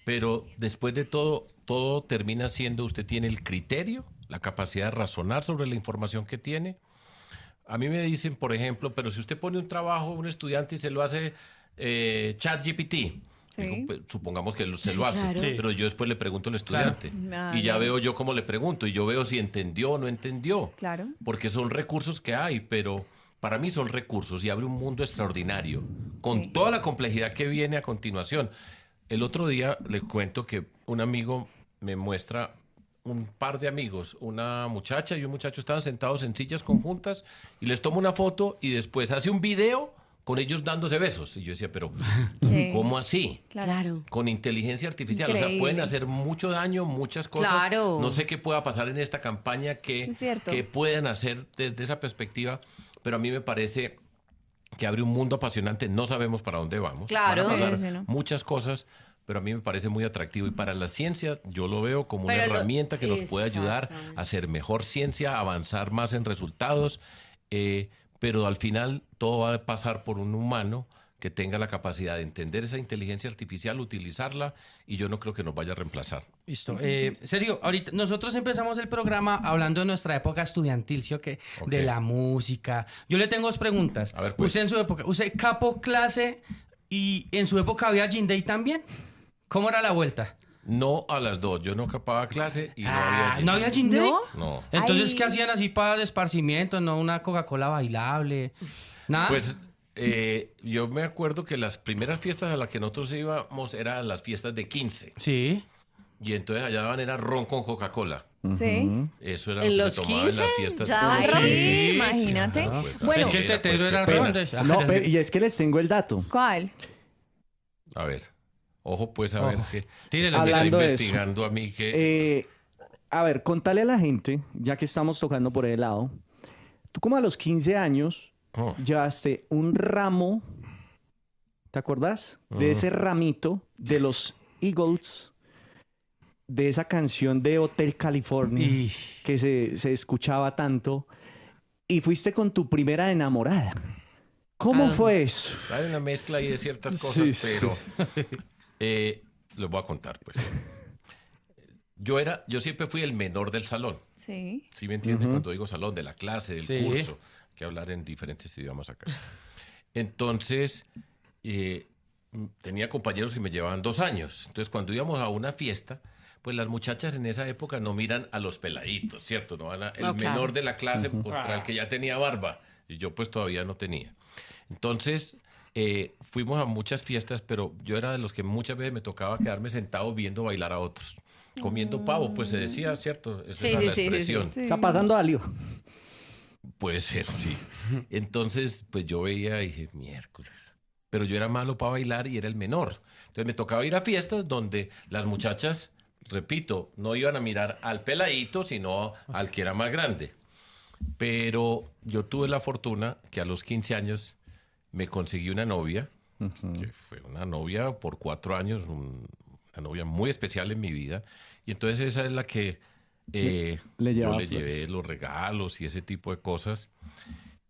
[SPEAKER 2] pero después de todo termina siendo, usted tiene el criterio, la capacidad de razonar sobre la información que tiene. A mí me dicen, por ejemplo, pero si usted pone un trabajo, un estudiante y se lo hace ChatGPT, digo, pues, supongamos que se lo hace,
[SPEAKER 5] claro.
[SPEAKER 2] pero yo después le pregunto al estudiante y ya veo yo cómo le pregunto y yo veo si entendió o no entendió.
[SPEAKER 3] Claro.
[SPEAKER 2] Porque son recursos que hay, pero para mí son recursos y abre un mundo extraordinario con toda la complejidad que viene a continuación. El otro día le cuento que un amigo me muestra un par de amigos, una muchacha y un muchacho estaban sentados en sillas conjuntas y les toma una foto y después hace un video con ellos dándose besos. Y yo decía, pero
[SPEAKER 3] Sí.
[SPEAKER 2] ¿cómo así?
[SPEAKER 5] Claro.
[SPEAKER 2] Con inteligencia artificial. O sea,
[SPEAKER 3] Increíble.
[SPEAKER 2] pueden hacer mucho daño, muchas cosas.
[SPEAKER 5] Claro.
[SPEAKER 2] No sé qué pueda pasar en esta campaña que
[SPEAKER 3] Es cierto.
[SPEAKER 2] puedan hacer desde esa perspectiva, pero a mí me parece que abre un mundo apasionante. No sabemos para dónde vamos.
[SPEAKER 5] Claro.
[SPEAKER 2] Van a pasar
[SPEAKER 3] Sí, sí, no.
[SPEAKER 2] muchas cosas, pero a mí me parece muy atractivo. Y para la ciencia yo lo veo como una
[SPEAKER 5] Pero
[SPEAKER 2] herramienta que nos puede ayudar
[SPEAKER 5] Exactamente.
[SPEAKER 2] a hacer mejor ciencia, avanzar más en resultados, pero al final todo va a pasar por un humano que tenga la capacidad de entender esa inteligencia artificial, utilizarla, y yo no creo que nos vaya a reemplazar.
[SPEAKER 6] Listo. Sergio, ahorita nosotros empezamos el programa hablando de nuestra época estudiantil, ¿sí o qué?
[SPEAKER 2] Ok.
[SPEAKER 6] De la música. Yo le tengo dos preguntas.
[SPEAKER 2] A ver, pues.
[SPEAKER 6] Usted en su época, usted capo clase y en su época había Gin Day también. ¿Cómo era la vuelta?
[SPEAKER 2] No a las 2, yo no capaba clase y no había...
[SPEAKER 6] ¿No había Gin Day?
[SPEAKER 3] ¿No?
[SPEAKER 2] No.
[SPEAKER 6] Entonces,
[SPEAKER 3] Ay.
[SPEAKER 6] ¿qué hacían así para el esparcimiento? ¿No una Coca-Cola bailable? ¿Nada?
[SPEAKER 2] Pues yo me acuerdo que las primeras fiestas a las que nosotros íbamos eran las fiestas de 15.
[SPEAKER 6] Sí.
[SPEAKER 2] Y entonces allá daban era ron con Coca-Cola.
[SPEAKER 3] Sí.
[SPEAKER 2] Eso era
[SPEAKER 5] ¿En
[SPEAKER 2] lo que
[SPEAKER 5] los
[SPEAKER 2] se tomaba en
[SPEAKER 5] 15?
[SPEAKER 2] las fiestas.
[SPEAKER 5] ¿Ya daban
[SPEAKER 3] Ay,
[SPEAKER 5] ron?
[SPEAKER 6] Sí,
[SPEAKER 3] imagínate.
[SPEAKER 2] claro, pues,
[SPEAKER 3] Bueno,
[SPEAKER 6] Es que el
[SPEAKER 2] Mira,
[SPEAKER 6] tetero
[SPEAKER 2] pues,
[SPEAKER 6] era
[SPEAKER 2] qué
[SPEAKER 6] ron.
[SPEAKER 2] pena.
[SPEAKER 1] No, y es que les tengo el dato.
[SPEAKER 3] ¿cuál?
[SPEAKER 2] A ver, ojo pues a ver
[SPEAKER 6] Ojo.
[SPEAKER 2] que
[SPEAKER 6] Tírelo.
[SPEAKER 2] usted me está
[SPEAKER 1] Hablando de eso.
[SPEAKER 2] investigando a mí que...
[SPEAKER 1] A ver, contale a la gente, ya que estamos tocando por el lado, tú como a los 15 años
[SPEAKER 2] Oh.
[SPEAKER 1] llevaste un ramo, ¿te acordás? De ese ramito de los Eagles, de esa canción de Hotel California,
[SPEAKER 6] Y-
[SPEAKER 1] que se escuchaba tanto, y fuiste con tu primera enamorada. ¿Cómo fue eso?
[SPEAKER 2] Hay una mezcla ahí de ciertas
[SPEAKER 1] Sí,
[SPEAKER 2] cosas,
[SPEAKER 1] sí.
[SPEAKER 2] pero les voy a contar, pues. Yo siempre fui el menor del salón.
[SPEAKER 3] Sí.
[SPEAKER 2] ¿Sí me entienden? Cuando digo salón, de la clase, del
[SPEAKER 6] Sí.
[SPEAKER 2] curso, que hablar en diferentes idiomas acá. Entonces, tenía compañeros que me llevaban 2 años. Entonces, cuando íbamos a una fiesta, pues las muchachas en esa época no miran a los peladitos, ¿cierto? No van el
[SPEAKER 5] No, claro.
[SPEAKER 2] menor de la clase contra el que ya tenía barba. Y yo pues todavía no tenía. Entonces, fuimos a muchas fiestas, pero yo era de los que muchas veces me tocaba quedarme sentado viendo bailar a otros. Comiendo pavo, pues se decía, ¿cierto? Esa
[SPEAKER 5] Sí,
[SPEAKER 2] era
[SPEAKER 5] sí,
[SPEAKER 2] la
[SPEAKER 5] sí, sí,
[SPEAKER 2] expresión.
[SPEAKER 3] Sí.
[SPEAKER 1] Está pasando algo.
[SPEAKER 2] Puede ser, sí. Entonces, pues yo veía y dije, miércoles. Pero yo era malo para bailar y era el menor. Entonces me tocaba ir a fiestas donde las muchachas, repito, no iban a mirar al peladito, sino al que era más grande. Pero yo tuve la fortuna que a los 15 años me conseguí una novia, que fue una novia por 4 años, una novia muy especial en mi vida. Y entonces esa es la que
[SPEAKER 1] Le
[SPEAKER 2] yo
[SPEAKER 1] llevaba
[SPEAKER 2] le llevé
[SPEAKER 1] flores.
[SPEAKER 2] los regalos y ese tipo de cosas.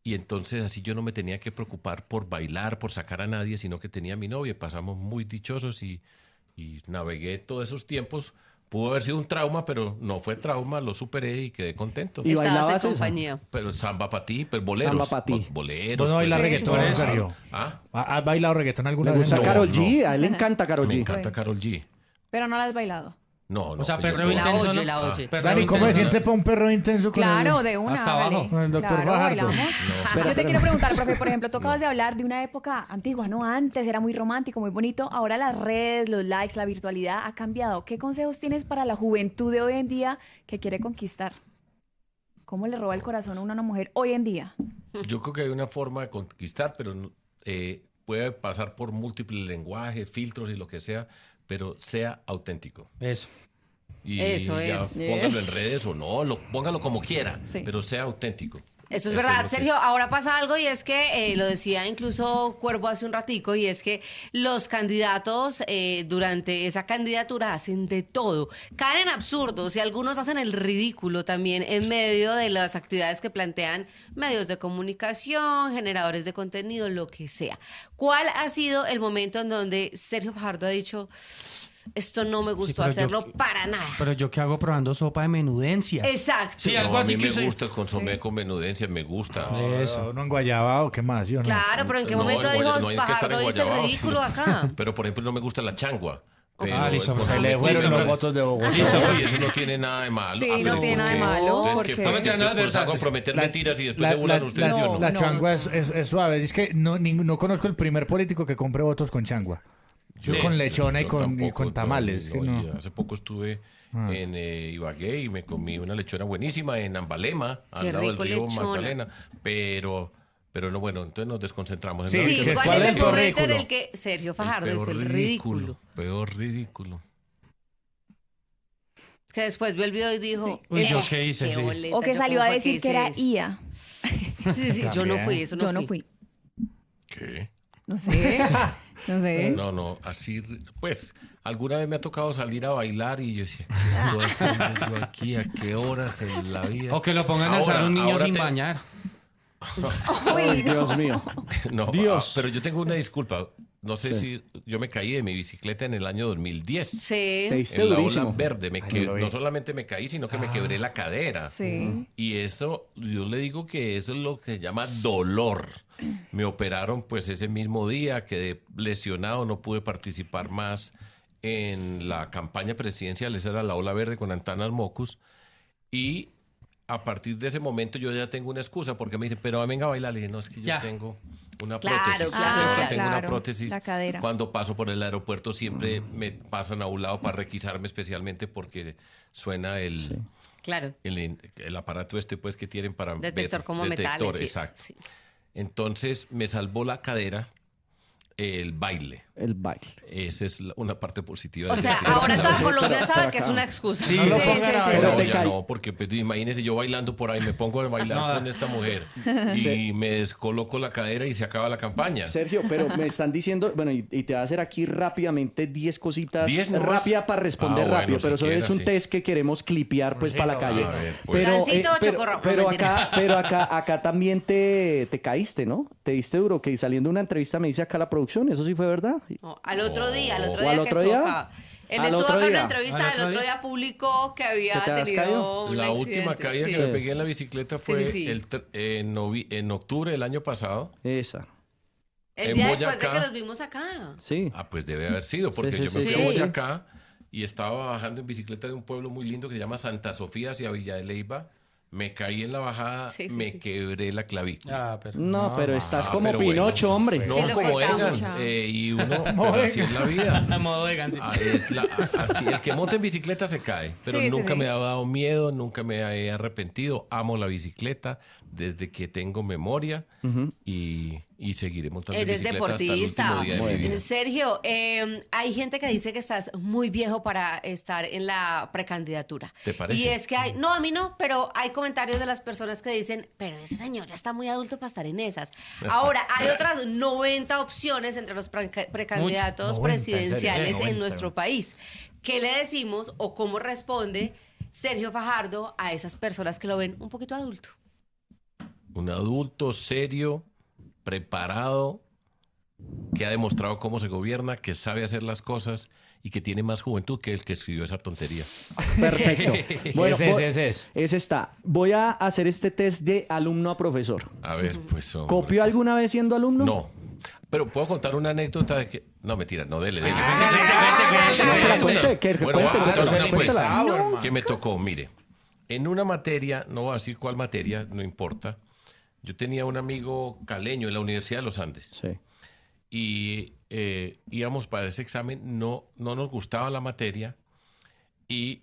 [SPEAKER 2] Y entonces así yo no me tenía que preocupar por bailar, por sacar a nadie, sino que tenía a mi novia. Pasamos muy dichosos y navegué todos esos tiempos. Pudo haber sido un trauma, pero no fue trauma, lo superé y quedé contento.
[SPEAKER 1] ¿Y
[SPEAKER 5] Estabas
[SPEAKER 1] bailabas
[SPEAKER 5] de
[SPEAKER 1] eso?
[SPEAKER 5] compañía.
[SPEAKER 2] Pero samba para ti, pero boleros.
[SPEAKER 1] Samba pa' ti.
[SPEAKER 2] Boleros.
[SPEAKER 4] ¿Vos no bailas
[SPEAKER 2] pues,
[SPEAKER 4] reggaetón,
[SPEAKER 3] sí, sí.
[SPEAKER 4] Sergio?
[SPEAKER 2] ¿Ah?
[SPEAKER 4] ¿Has bailado reggaetón alguna
[SPEAKER 1] Le
[SPEAKER 4] vez?
[SPEAKER 1] gusta
[SPEAKER 2] No,
[SPEAKER 1] Karol
[SPEAKER 2] no.
[SPEAKER 1] G, a él le encanta Karol
[SPEAKER 2] Me
[SPEAKER 1] G.
[SPEAKER 2] encanta Karol G.
[SPEAKER 3] Pero no la has bailado.
[SPEAKER 2] No, no.
[SPEAKER 6] O sea,
[SPEAKER 2] pues
[SPEAKER 6] perreo
[SPEAKER 2] yo-
[SPEAKER 6] intenso, ¿no?
[SPEAKER 5] La oye.
[SPEAKER 6] Perreo
[SPEAKER 4] Dani, ¿cómo se
[SPEAKER 6] intenso,
[SPEAKER 4] siente para un perro intenso con
[SPEAKER 3] Claro,
[SPEAKER 4] el...
[SPEAKER 3] de una.
[SPEAKER 6] Hasta
[SPEAKER 3] hágale.
[SPEAKER 6] abajo.
[SPEAKER 4] Con el doctor
[SPEAKER 3] Claro,
[SPEAKER 4] Fajardo.
[SPEAKER 3] bailamos.
[SPEAKER 1] Espera,
[SPEAKER 3] Yo te
[SPEAKER 1] espera.
[SPEAKER 3] quiero preguntar, profe, por ejemplo, tú acabas de hablar de una época antigua, ¿no? Antes era muy romántico, muy bonito. Ahora las redes, los likes, la virtualidad ha cambiado. ¿Qué consejos tienes para la juventud de hoy en día que quiere conquistar? ¿Cómo le roba el corazón a una mujer hoy en día?
[SPEAKER 2] Yo creo que hay una forma de conquistar, pero puede pasar por múltiples lenguajes, filtros y lo que sea, pero sea auténtico.
[SPEAKER 6] Eso.
[SPEAKER 2] Y
[SPEAKER 5] Eso
[SPEAKER 2] ya
[SPEAKER 5] es.
[SPEAKER 2] póngalo
[SPEAKER 3] Yes.
[SPEAKER 2] en redes o no, póngalo como quiera,
[SPEAKER 3] Sí.
[SPEAKER 2] pero sea auténtico.
[SPEAKER 5] Eso es
[SPEAKER 2] Eso
[SPEAKER 5] verdad,
[SPEAKER 2] es lo que-
[SPEAKER 5] Sergio. Ahora pasa algo y es que lo decía incluso Cuervo hace un ratico y es que los candidatos durante esa candidatura hacen de todo, caen en absurdos y algunos hacen el ridículo también en medio de las actividades que plantean medios de comunicación, generadores de contenido, lo que sea. ¿Cuál ha sido el momento en donde Sergio Fajardo ha dicho esto no me gustó
[SPEAKER 6] pero yo-
[SPEAKER 5] hacerlo para nada?
[SPEAKER 6] Pero yo que hago probando sopa de menudencias.
[SPEAKER 5] Exacto.
[SPEAKER 6] Sí,
[SPEAKER 2] No,
[SPEAKER 6] algo
[SPEAKER 2] a
[SPEAKER 6] así
[SPEAKER 2] mí
[SPEAKER 6] que
[SPEAKER 2] me
[SPEAKER 6] usted-
[SPEAKER 2] gusta el consomé con menudencia, me gusta.
[SPEAKER 6] Eso.
[SPEAKER 4] ¿Uno en Guayaba o qué más? ¿Sí o no?
[SPEAKER 5] Claro, pero ¿en qué
[SPEAKER 2] No,
[SPEAKER 5] momento
[SPEAKER 2] en Guaya-
[SPEAKER 5] dijo
[SPEAKER 2] no hay que estar
[SPEAKER 5] Fajardo
[SPEAKER 2] en
[SPEAKER 5] dice el
[SPEAKER 2] Guayabao,
[SPEAKER 5] ridículo
[SPEAKER 2] sino-
[SPEAKER 5] acá?
[SPEAKER 2] Pero por ejemplo no me gusta la changua. Pero
[SPEAKER 6] Ah, listo,
[SPEAKER 2] el
[SPEAKER 6] se
[SPEAKER 2] consomé
[SPEAKER 4] le
[SPEAKER 2] con
[SPEAKER 4] fueron los
[SPEAKER 2] sabor-
[SPEAKER 4] votos de Bogotá.
[SPEAKER 2] Listo, y eso no tiene nada de malo.
[SPEAKER 3] Sí,
[SPEAKER 2] Ah,
[SPEAKER 3] no
[SPEAKER 2] pero
[SPEAKER 3] tiene
[SPEAKER 2] ¿por
[SPEAKER 3] nada de
[SPEAKER 2] qué?
[SPEAKER 3] malo,
[SPEAKER 2] Ustedes
[SPEAKER 3] porque-
[SPEAKER 2] que
[SPEAKER 6] No, mentira, no,
[SPEAKER 2] pues, hago
[SPEAKER 6] adversarios.
[SPEAKER 2] a prometer
[SPEAKER 4] La-
[SPEAKER 2] mentiras y después
[SPEAKER 4] La,
[SPEAKER 2] se burlan
[SPEAKER 4] la-
[SPEAKER 2] ustedes,
[SPEAKER 4] la-
[SPEAKER 2] yo no.
[SPEAKER 4] la
[SPEAKER 5] No.
[SPEAKER 4] changua es suave. Es que no conozco el primer político que compre votos con changua. Yo
[SPEAKER 2] Sí,
[SPEAKER 4] con lechona y
[SPEAKER 2] yo
[SPEAKER 4] con
[SPEAKER 2] tampoco,
[SPEAKER 4] tamales. que no.
[SPEAKER 2] y hace poco estuve en Ibagué y me comí una lechona buenísima en Ambalema,
[SPEAKER 5] Qué
[SPEAKER 2] al lado del
[SPEAKER 5] rico
[SPEAKER 2] río
[SPEAKER 5] lechona.
[SPEAKER 2] Magdalena. Pero no, bueno, entonces nos desconcentramos.
[SPEAKER 4] Sí,
[SPEAKER 2] en
[SPEAKER 5] Sí,
[SPEAKER 4] ¿qué-
[SPEAKER 5] ¿cuál
[SPEAKER 4] cuál
[SPEAKER 5] es
[SPEAKER 4] es
[SPEAKER 5] el
[SPEAKER 4] el
[SPEAKER 5] momento en
[SPEAKER 4] ridículo?
[SPEAKER 5] el que Sergio Fajardo hizo el ridículo?
[SPEAKER 2] Peor ridículo.
[SPEAKER 5] Que después vio el video y dijo...
[SPEAKER 3] Sí.
[SPEAKER 6] Uy, ¿yo
[SPEAKER 5] "Eh,
[SPEAKER 6] qué hice? Sí.
[SPEAKER 5] boleta,
[SPEAKER 3] O que
[SPEAKER 5] yo
[SPEAKER 3] salió
[SPEAKER 5] cómo
[SPEAKER 3] a
[SPEAKER 5] fue
[SPEAKER 3] decir que
[SPEAKER 5] hice
[SPEAKER 3] era
[SPEAKER 5] eso".
[SPEAKER 3] IA.
[SPEAKER 5] Sí, sí, yo no fui, eso no
[SPEAKER 3] Yo no fui.
[SPEAKER 2] ¿Qué?
[SPEAKER 3] No sé. No sé.
[SPEAKER 2] No, así, pues, alguna vez me ha tocado salir a bailar y yo decía, ¿qué estoy haciendo yo aquí? ¿A qué horas en la vida?
[SPEAKER 6] O que lo pongan a alzar
[SPEAKER 2] Ahora-
[SPEAKER 6] un niño
[SPEAKER 2] ahora
[SPEAKER 6] sin
[SPEAKER 2] te-
[SPEAKER 6] bañar.
[SPEAKER 1] Ay, Dios mío.
[SPEAKER 2] No,
[SPEAKER 1] Dios.
[SPEAKER 2] pero yo tengo una disculpa. No sé si yo me caí de mi bicicleta en el año 2010.
[SPEAKER 5] Sí,
[SPEAKER 1] Te diste
[SPEAKER 2] En la ola
[SPEAKER 1] durísimo.
[SPEAKER 2] verde.
[SPEAKER 4] yo lo vi.
[SPEAKER 2] No solamente me caí, sino que me quebré la cadera.
[SPEAKER 3] Sí.
[SPEAKER 2] Y eso, yo le digo que eso es lo que se llama dolor. Me operaron pues ese mismo día, quedé lesionado, no pude participar más en la campaña presidencial. Esa era la ola verde con Antanas Mocus. Y a partir de ese momento yo ya tengo una excusa porque me dicen, pero venga a bailar. Le dije, no, es que yo
[SPEAKER 6] Ya.
[SPEAKER 2] tengo una
[SPEAKER 5] Claro,
[SPEAKER 2] prótesis.
[SPEAKER 5] claro,
[SPEAKER 2] Yo ahora
[SPEAKER 5] claro.
[SPEAKER 2] tengo una
[SPEAKER 3] Claro,
[SPEAKER 2] prótesis.
[SPEAKER 3] la cadera.
[SPEAKER 2] Cuando paso por el aeropuerto siempre me pasan a un lado para requisarme especialmente porque suena
[SPEAKER 5] claro.
[SPEAKER 2] el aparato este pues que tienen para
[SPEAKER 5] Detector
[SPEAKER 2] ver-
[SPEAKER 5] como
[SPEAKER 2] detector,
[SPEAKER 5] metales. y eso,
[SPEAKER 2] exacto.
[SPEAKER 5] sí.
[SPEAKER 2] Entonces me salvó la cadera el baile.
[SPEAKER 1] El baile.
[SPEAKER 2] Esa es una parte positiva.
[SPEAKER 5] O
[SPEAKER 2] de
[SPEAKER 5] sea,
[SPEAKER 2] la
[SPEAKER 5] ahora
[SPEAKER 2] la-
[SPEAKER 5] toda Colombia
[SPEAKER 1] pero
[SPEAKER 5] sabe
[SPEAKER 1] acá.
[SPEAKER 5] que es una excusa.
[SPEAKER 6] Sí,
[SPEAKER 4] No lo
[SPEAKER 6] sí,
[SPEAKER 4] pongan a
[SPEAKER 1] Pero
[SPEAKER 2] No,
[SPEAKER 1] te
[SPEAKER 2] ya
[SPEAKER 1] cae.
[SPEAKER 2] no, porque pues, imagínese yo bailando por ahí, me pongo a bailar
[SPEAKER 6] No.
[SPEAKER 2] con esta mujer y me descoloco la cadera y se acaba la campaña.
[SPEAKER 1] Sergio, pero me están diciendo, bueno, y te voy a hacer aquí rápidamente 10 cositas
[SPEAKER 2] 10 nomás.
[SPEAKER 1] rápida para responder
[SPEAKER 2] Ah, bueno,
[SPEAKER 1] rápido, pero eso
[SPEAKER 2] siquiera,
[SPEAKER 1] es un
[SPEAKER 2] sí.
[SPEAKER 1] test que queremos clipear pues para la calle.
[SPEAKER 2] A ver, pues.
[SPEAKER 5] Gansito o chocorramo,
[SPEAKER 1] pero
[SPEAKER 5] mentiras.
[SPEAKER 1] acá también te caíste, ¿no? Te diste duro, que saliendo de una entrevista me dice acá la producción, ¿eso sí fue verdad?
[SPEAKER 5] No, al otro día
[SPEAKER 1] ¿O
[SPEAKER 5] que
[SPEAKER 1] al otro
[SPEAKER 5] estuvo
[SPEAKER 1] día?
[SPEAKER 5] acá. Él
[SPEAKER 1] ¿Al
[SPEAKER 5] estuvo
[SPEAKER 1] otro
[SPEAKER 5] acá en
[SPEAKER 1] día?
[SPEAKER 5] una entrevista,
[SPEAKER 6] ¿Al
[SPEAKER 5] el
[SPEAKER 6] otro
[SPEAKER 5] otro
[SPEAKER 6] día?
[SPEAKER 5] día publicó que había
[SPEAKER 1] ¿Que te habías
[SPEAKER 5] tenido
[SPEAKER 1] caído?
[SPEAKER 5] un
[SPEAKER 2] La
[SPEAKER 5] accidente.
[SPEAKER 2] última caída
[SPEAKER 5] Sí.
[SPEAKER 2] que me pegué en la bicicleta fue
[SPEAKER 5] sí.
[SPEAKER 2] en octubre del año pasado.
[SPEAKER 1] Esa.
[SPEAKER 5] El
[SPEAKER 2] en
[SPEAKER 5] día después de
[SPEAKER 2] Boyacá.
[SPEAKER 5] que nos vimos acá.
[SPEAKER 1] Sí.
[SPEAKER 2] Ah, pues debe haber sido, porque
[SPEAKER 1] Sí,
[SPEAKER 2] yo
[SPEAKER 1] sí,
[SPEAKER 2] me
[SPEAKER 1] sí,
[SPEAKER 2] fui a
[SPEAKER 1] sí.
[SPEAKER 2] Boyacá y estaba bajando en bicicleta de un pueblo muy lindo que se llama Santa Sofía hacia Villa de Leyva. Me caí en la bajada,
[SPEAKER 5] Sí, sí,
[SPEAKER 2] me
[SPEAKER 5] sí.
[SPEAKER 2] quebré la clavícula.
[SPEAKER 6] Ah, pero...
[SPEAKER 1] No, pero estás
[SPEAKER 2] Ah,
[SPEAKER 1] como
[SPEAKER 2] pero bueno.
[SPEAKER 1] Pinocho, hombre.
[SPEAKER 2] No,
[SPEAKER 5] Sí, lo
[SPEAKER 2] como
[SPEAKER 5] contamos.
[SPEAKER 2] Egan. Y uno, pero así es la vida.
[SPEAKER 6] A modo de Gansito.
[SPEAKER 2] Así, el que monta en bicicleta se cae, pero
[SPEAKER 3] Sí, sí,
[SPEAKER 2] nunca
[SPEAKER 3] sí.
[SPEAKER 2] me ha dado miedo, nunca me he arrepentido. Amo la bicicleta desde que tengo memoria y seguiré montando
[SPEAKER 5] Eres
[SPEAKER 2] bicicleta hasta el
[SPEAKER 5] deportista.
[SPEAKER 2] último día de mi vida.
[SPEAKER 5] Sergio, hay gente que dice que estás muy viejo para estar en la precandidatura.
[SPEAKER 2] ¿Te parece?
[SPEAKER 5] Y es que hay, no, a mí no, pero hay comentarios de las personas que dicen, pero ese señor ya está muy adulto para estar en esas. Ahora, hay otras 90 opciones entre los precandidatos
[SPEAKER 4] 90,
[SPEAKER 5] presidenciales
[SPEAKER 4] en serio,
[SPEAKER 5] en nuestro país. ¿Qué le decimos o cómo responde Sergio Fajardo a esas personas que lo ven un poquito adulto?
[SPEAKER 2] Un adulto serio, preparado, que ha demostrado cómo se gobierna, que sabe hacer las cosas y que tiene más juventud que el que escribió esa tontería.
[SPEAKER 1] Perfecto. Bueno,
[SPEAKER 4] Ese es.
[SPEAKER 1] ese está. Voy a hacer este test de alumno a profesor.
[SPEAKER 2] A ver, pues... hombre,
[SPEAKER 1] ¿Copió
[SPEAKER 2] pues,
[SPEAKER 1] alguna vez siendo alumno?
[SPEAKER 2] No. Pero puedo contar una anécdota de que... No, mentira, no, dele.
[SPEAKER 1] No, que la cuente, que
[SPEAKER 2] Bueno, voy a
[SPEAKER 1] cuente,
[SPEAKER 2] contar una, pues,
[SPEAKER 1] cuéntala.
[SPEAKER 2] que me tocó. Mire, en una materia, no voy a decir cuál materia, no importa. Yo tenía un amigo caleño en la Universidad de los Andes.
[SPEAKER 1] Sí.
[SPEAKER 2] Y íbamos para ese examen, no nos gustaba la materia y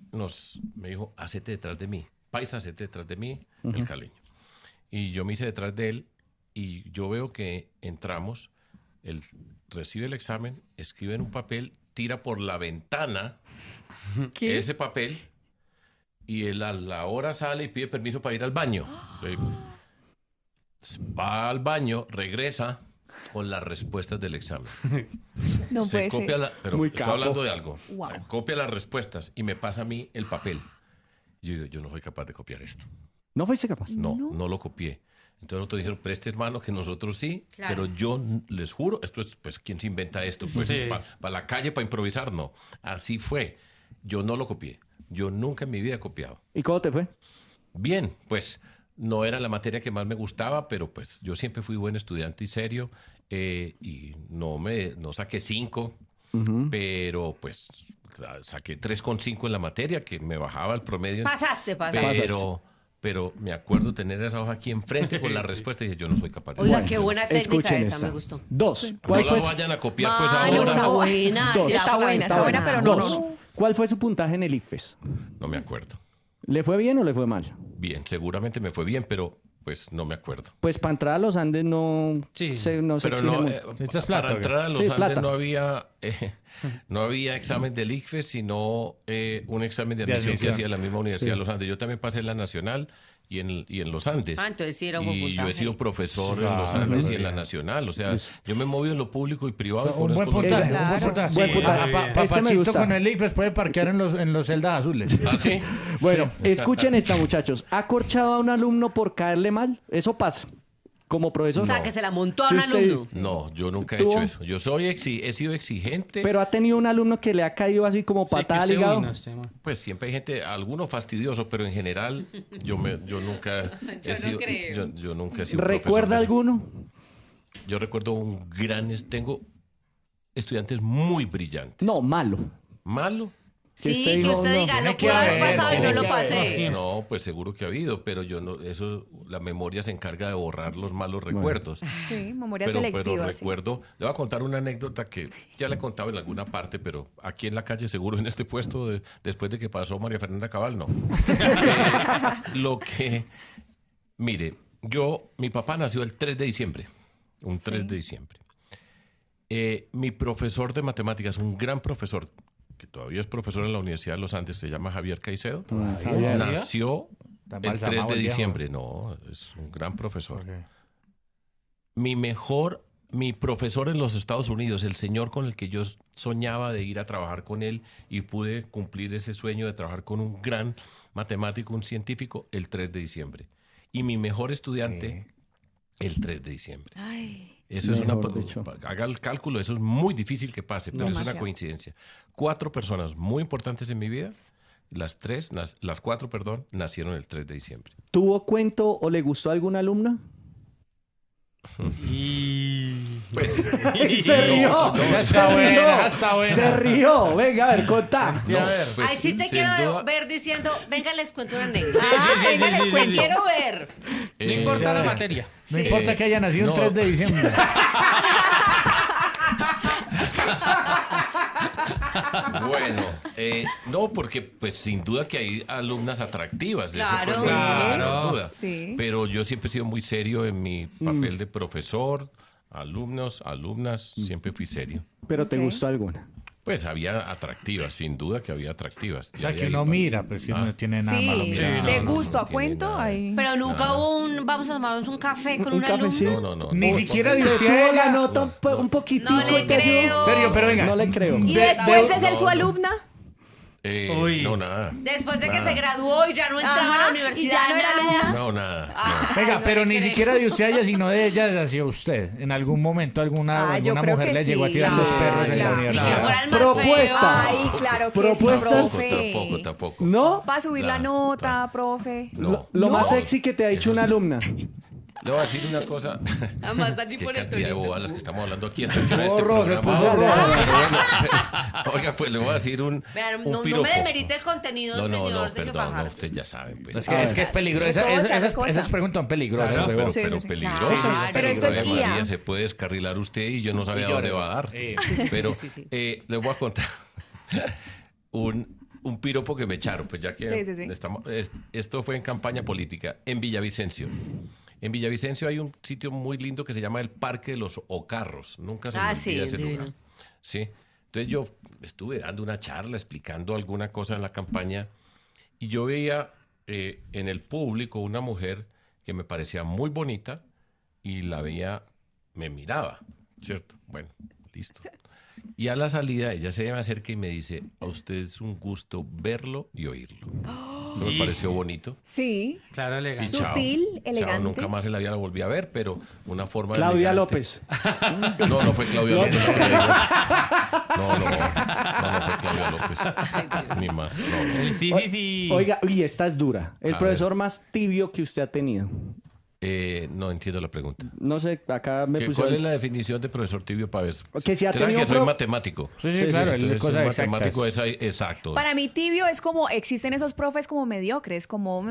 [SPEAKER 2] me dijo, hacete detrás de mí. Paisa, hacete detrás de mí, el caleño. Y yo me hice detrás de él y yo veo que entramos, él recibe el examen, escribe en un papel, tira por la ventana ese papel y él a la hora sale y pide permiso para ir al baño. Va al baño, regresa con las respuestas del examen.
[SPEAKER 3] No puede
[SPEAKER 2] copia
[SPEAKER 3] ser.
[SPEAKER 2] pero
[SPEAKER 1] Muy
[SPEAKER 2] estoy
[SPEAKER 1] capo.
[SPEAKER 2] hablando de algo.
[SPEAKER 3] Wow.
[SPEAKER 2] Copia las respuestas y me pasa a mí el papel. Yo digo, yo no soy capaz de copiar esto.
[SPEAKER 1] ¿No fuiste capaz?
[SPEAKER 2] No lo copié. Entonces otros dijeron, preste hermano, que nosotros sí,
[SPEAKER 5] Claro.
[SPEAKER 2] pero yo les juro, esto es, pues, ¿quién se inventa esto? Pues
[SPEAKER 6] Sí.
[SPEAKER 2] para la calle, para improvisar, no. Así fue. Yo no lo copié. Yo nunca en mi vida he copiado.
[SPEAKER 1] ¿Y cómo te fue?
[SPEAKER 2] Bien, pues no era la materia que más me gustaba, pero pues yo siempre fui buen estudiante y serio y no saqué 5, pero pues saqué 3,5 en la materia, que me bajaba el promedio.
[SPEAKER 5] Pasaste.
[SPEAKER 2] Pero me acuerdo tener esa hoja aquí enfrente con la respuesta y dije, yo no soy capaz de
[SPEAKER 5] Oiga,
[SPEAKER 2] hacerlo.
[SPEAKER 5] qué buena técnica
[SPEAKER 1] Escuchen
[SPEAKER 5] esa,
[SPEAKER 1] esta.
[SPEAKER 5] me gustó.
[SPEAKER 1] 2.
[SPEAKER 2] No
[SPEAKER 1] ¿Cuál
[SPEAKER 2] la
[SPEAKER 1] fue?
[SPEAKER 2] vayan a copiar pues
[SPEAKER 5] Mano,
[SPEAKER 2] ahora.
[SPEAKER 5] está buena.
[SPEAKER 1] Dos.
[SPEAKER 5] Ya
[SPEAKER 3] Está buena, está buena, pero no, no.
[SPEAKER 1] ¿Cuál fue su puntaje en el ICFES?
[SPEAKER 2] No me acuerdo.
[SPEAKER 1] ¿Le fue bien o le fue mal?
[SPEAKER 2] Bien, seguramente me fue bien, pero pues no me acuerdo.
[SPEAKER 1] Pues para entrar a los Andes no
[SPEAKER 6] Sí.
[SPEAKER 1] se
[SPEAKER 2] Pero
[SPEAKER 1] exige
[SPEAKER 2] no,
[SPEAKER 1] mucho.
[SPEAKER 4] ¿Necesitas
[SPEAKER 2] para
[SPEAKER 4] plata o qué?
[SPEAKER 2] entrar a los
[SPEAKER 1] Sí,
[SPEAKER 2] Andes
[SPEAKER 1] plata.
[SPEAKER 2] no había examen del ICFES, sino un examen de admisión que
[SPEAKER 4] admisión.
[SPEAKER 2] hacía la misma Universidad de los Andes. Yo también pasé en la Nacional y en los Andes.
[SPEAKER 5] Ah, entonces sí era un buen
[SPEAKER 2] Y yo he
[SPEAKER 5] puntaje.
[SPEAKER 2] sido profesor en los Andes y en la Nacional. O sea, yo me moví en lo público y privado.
[SPEAKER 4] Un buen
[SPEAKER 2] conozco los-
[SPEAKER 4] puntaje,
[SPEAKER 1] Claro.
[SPEAKER 4] un buen puntaje.
[SPEAKER 1] Buen puntaje.
[SPEAKER 6] Sí,
[SPEAKER 1] Ese me
[SPEAKER 4] Papachito
[SPEAKER 1] gusta.
[SPEAKER 4] con el IFES puede parquear en los celdas azules.
[SPEAKER 2] ¿Ah, sí?
[SPEAKER 1] Bueno, escuchen esta, muchachos. ¿Ha corchado a un alumno por caerle mal? Eso pasa. Como profesor.
[SPEAKER 5] O sea,
[SPEAKER 1] no.
[SPEAKER 5] que se la montó a
[SPEAKER 1] Que
[SPEAKER 5] un
[SPEAKER 1] usted-
[SPEAKER 5] alumno.
[SPEAKER 2] No, yo nunca he
[SPEAKER 1] ¿Tuvo?
[SPEAKER 2] hecho eso. Yo he sido exigente.
[SPEAKER 1] Pero ha tenido un alumno que le ha caído así como patada al hígado.
[SPEAKER 2] Pues siempre hay gente, alguno fastidioso, pero en general yo nunca he sido, yo nunca he sido profesor
[SPEAKER 1] ¿Recuerda
[SPEAKER 2] de-
[SPEAKER 1] alguno?
[SPEAKER 2] Yo recuerdo tengo estudiantes muy brillantes.
[SPEAKER 1] No, malo.
[SPEAKER 2] ¿Malo?
[SPEAKER 1] Que
[SPEAKER 5] Sí,
[SPEAKER 1] usted
[SPEAKER 5] que
[SPEAKER 1] dijo,
[SPEAKER 5] usted
[SPEAKER 1] no,
[SPEAKER 5] diga,
[SPEAKER 4] tiene
[SPEAKER 5] lo
[SPEAKER 4] que
[SPEAKER 5] pude haber
[SPEAKER 4] haber,
[SPEAKER 5] pasado y
[SPEAKER 4] tiene
[SPEAKER 5] no lo
[SPEAKER 4] que haber.
[SPEAKER 5] pasé.
[SPEAKER 2] No, pues seguro que ha habido, pero la memoria se encarga de borrar los malos recuerdos.
[SPEAKER 3] Sí, memoria
[SPEAKER 2] Pero
[SPEAKER 3] selectiva. sí.
[SPEAKER 2] recuerdo, le voy a contar una anécdota que ya le he contado en alguna parte, pero aquí en la calle seguro, en este puesto, después de que pasó María Fernanda Cabal, no. Mire, mi papá nació el 3 de diciembre, un 3 de diciembre. Mi profesor de matemáticas, un gran profesor, que todavía es profesor en la Universidad de los Andes, se llama Javier Caicedo, nació
[SPEAKER 4] Está
[SPEAKER 2] el
[SPEAKER 4] embalsamado
[SPEAKER 2] 3 de
[SPEAKER 4] el viejo.
[SPEAKER 2] diciembre. No, es un gran profesor. Mi profesor en los Estados Unidos, el señor con el que yo soñaba de ir a trabajar con él y pude cumplir ese sueño de trabajar con un gran matemático, un científico, el 3 de diciembre. Y mi mejor estudiante, el 3 de diciembre.
[SPEAKER 3] Ay,
[SPEAKER 2] Eso es
[SPEAKER 1] Mejor dicho.
[SPEAKER 2] haga el cálculo, eso es muy difícil que pase, pero es una
[SPEAKER 3] Demasiado.
[SPEAKER 2] coincidencia. 4 personas muy importantes en mi vida, las 4, nacieron el 3 de diciembre.
[SPEAKER 1] ¿Tuvo cuento o le gustó a alguna alumna?
[SPEAKER 2] Pues,
[SPEAKER 1] Se rió.
[SPEAKER 4] Esa
[SPEAKER 1] Se
[SPEAKER 4] está buena,
[SPEAKER 1] rió.
[SPEAKER 4] esa está buena.
[SPEAKER 1] Se rió. Venga, a ver, contá.
[SPEAKER 2] pues,
[SPEAKER 5] Ay, sí te
[SPEAKER 2] sin
[SPEAKER 5] quiero
[SPEAKER 2] duda,
[SPEAKER 5] ver diciendo, venga, les cuento una anécdota.
[SPEAKER 6] sí,
[SPEAKER 5] Les
[SPEAKER 6] sí,
[SPEAKER 5] cuento,
[SPEAKER 6] sí.
[SPEAKER 5] quiero ver.
[SPEAKER 6] No importa la materia.
[SPEAKER 4] No importa que haya nacido
[SPEAKER 2] no.
[SPEAKER 4] un 3 de diciembre.
[SPEAKER 2] Bueno, no, porque pues sin duda que hay alumnas atractivas, de
[SPEAKER 5] Claro.
[SPEAKER 2] eso pues, no hay la menor
[SPEAKER 6] Claro.
[SPEAKER 2] duda.
[SPEAKER 3] Sí.
[SPEAKER 2] Pero yo siempre he sido muy serio en mi papel de profesor, alumnas, siempre fui serio.
[SPEAKER 1] Pero te
[SPEAKER 3] Ok.
[SPEAKER 1] gustó alguna.
[SPEAKER 2] Pues había atractivas, sin duda que había atractivas.
[SPEAKER 4] O sea,
[SPEAKER 2] Ya
[SPEAKER 4] que
[SPEAKER 2] de ahí
[SPEAKER 4] uno
[SPEAKER 2] va.
[SPEAKER 4] mira, pues que no tiene nada malo
[SPEAKER 3] Sí,
[SPEAKER 4] mirar.
[SPEAKER 2] Sí,
[SPEAKER 3] de
[SPEAKER 2] no,
[SPEAKER 3] gusto
[SPEAKER 2] no
[SPEAKER 3] a
[SPEAKER 2] tiene
[SPEAKER 3] cuento.
[SPEAKER 2] nada.
[SPEAKER 3] Ahí.
[SPEAKER 5] Pero nunca hubo vamos a tomarnos un café con un,
[SPEAKER 1] café, sí.
[SPEAKER 5] alumno.
[SPEAKER 2] No.
[SPEAKER 4] Ni siquiera de
[SPEAKER 1] Le
[SPEAKER 4] usted.
[SPEAKER 1] subo la
[SPEAKER 4] ella-
[SPEAKER 1] nota un poquitico.
[SPEAKER 5] No le
[SPEAKER 1] y te ayudo.
[SPEAKER 5] creo.
[SPEAKER 4] Serio, pero venga.
[SPEAKER 1] No le creo.
[SPEAKER 3] Y después de ser
[SPEAKER 2] no,
[SPEAKER 3] su
[SPEAKER 2] no.
[SPEAKER 3] alumna.
[SPEAKER 6] Uy.
[SPEAKER 2] No, nada.
[SPEAKER 5] Después de que
[SPEAKER 2] Nada.
[SPEAKER 5] se graduó y ya no entraba a
[SPEAKER 3] Ajá,
[SPEAKER 5] la
[SPEAKER 3] y
[SPEAKER 5] universidad.
[SPEAKER 3] ya no era
[SPEAKER 5] nada.
[SPEAKER 3] alumna.
[SPEAKER 2] No, nada.
[SPEAKER 4] Venga,
[SPEAKER 5] no
[SPEAKER 4] pero
[SPEAKER 5] le
[SPEAKER 4] ni
[SPEAKER 5] creo.
[SPEAKER 4] siquiera de usted a ella, sino de ella hacia usted. En algún momento alguna
[SPEAKER 3] Yo creo
[SPEAKER 4] mujer
[SPEAKER 3] que
[SPEAKER 4] le llegó a
[SPEAKER 3] sí.
[SPEAKER 4] tirar los perros en la
[SPEAKER 3] Claro.
[SPEAKER 5] Y que
[SPEAKER 4] universidad.
[SPEAKER 5] fuera el más
[SPEAKER 1] Propuesta.
[SPEAKER 5] feo.
[SPEAKER 3] Ay, claro que
[SPEAKER 1] Propuestas.
[SPEAKER 3] sí, profe.
[SPEAKER 2] Tampoco.
[SPEAKER 1] ¿No?
[SPEAKER 3] Va a subir la
[SPEAKER 2] Nada,
[SPEAKER 3] nota, profe.
[SPEAKER 2] No.
[SPEAKER 1] Lo
[SPEAKER 3] ¿No?
[SPEAKER 1] más sexy que te ha dicho
[SPEAKER 2] Eso
[SPEAKER 1] una
[SPEAKER 2] sí.
[SPEAKER 1] alumna.
[SPEAKER 2] Le voy a decir una cosa.
[SPEAKER 5] Además, están ni
[SPEAKER 2] Qué
[SPEAKER 5] por el
[SPEAKER 2] cantidad de
[SPEAKER 5] tonito.
[SPEAKER 2] bobadas que estamos hablando aquí. Hasta que este
[SPEAKER 4] Borro, se
[SPEAKER 2] programa-
[SPEAKER 4] puso rojo.
[SPEAKER 2] Oiga, pues le voy a decir un
[SPEAKER 5] Vean,
[SPEAKER 2] un
[SPEAKER 5] no
[SPEAKER 2] piropo.
[SPEAKER 5] me demerite el contenido,
[SPEAKER 2] No,
[SPEAKER 5] señor Sergio
[SPEAKER 2] perdón,
[SPEAKER 5] Fajardo.
[SPEAKER 2] usted ya sabe. Pues.
[SPEAKER 4] Es que es peligroso. Esas preguntas son peligrosas.
[SPEAKER 2] Claro,
[SPEAKER 4] huevón.
[SPEAKER 2] pero, pero
[SPEAKER 3] sí,
[SPEAKER 2] peligroso.
[SPEAKER 5] claro.
[SPEAKER 3] Pero esto es
[SPEAKER 2] Ave
[SPEAKER 3] IA.
[SPEAKER 2] María, se puede descarrilar usted y yo no sabía dónde va a dar. Pero
[SPEAKER 5] sí.
[SPEAKER 2] les voy a contar un piropo que me echaron, pues ya que
[SPEAKER 3] Sí.
[SPEAKER 2] esto fue en campaña política en Villavicencio. En Villavicencio hay un sitio muy lindo que se llama el Parque de los Ocarros. Nunca se me olvida
[SPEAKER 5] sí,
[SPEAKER 2] ese
[SPEAKER 5] divino.
[SPEAKER 2] lugar. Sí. Entonces yo estuve dando una charla explicando alguna cosa en la campaña y yo veía en el público una mujer que me parecía muy bonita y la veía, me miraba, ¿cierto? Bueno, listo. Y a la salida ella se me acerca y me dice, a usted es un gusto verlo y oírlo. Eso me pareció bonito.
[SPEAKER 3] Sí.
[SPEAKER 6] Claro,
[SPEAKER 2] Y
[SPEAKER 6] elegante.
[SPEAKER 2] chao.
[SPEAKER 3] Sutil,
[SPEAKER 2] Chao,
[SPEAKER 3] elegante.
[SPEAKER 2] nunca más en la vida la volví a ver, pero una forma
[SPEAKER 1] Claudia
[SPEAKER 2] elegante.
[SPEAKER 1] López.
[SPEAKER 2] No fue Claudia López. No fue Claudia López. Ni más. No.
[SPEAKER 6] El sí.
[SPEAKER 1] Oiga, y esta es dura. El
[SPEAKER 2] A
[SPEAKER 1] profesor más tibio que usted ha tenido.
[SPEAKER 2] No entiendo la pregunta.
[SPEAKER 1] No sé, acá me
[SPEAKER 2] ¿Cuál
[SPEAKER 1] pusieron...
[SPEAKER 2] es la definición de profesor tibio para ver?
[SPEAKER 1] Que si ha
[SPEAKER 2] Usted sabe
[SPEAKER 1] tenido
[SPEAKER 2] que soy
[SPEAKER 1] pro-
[SPEAKER 2] matemático.
[SPEAKER 4] Sí, claro, el de
[SPEAKER 2] Entonces,
[SPEAKER 4] cosas
[SPEAKER 2] un
[SPEAKER 4] exactas.
[SPEAKER 2] matemático es ahí, exacto.
[SPEAKER 3] Para mí tibio es como existen esos profes como mediocres, como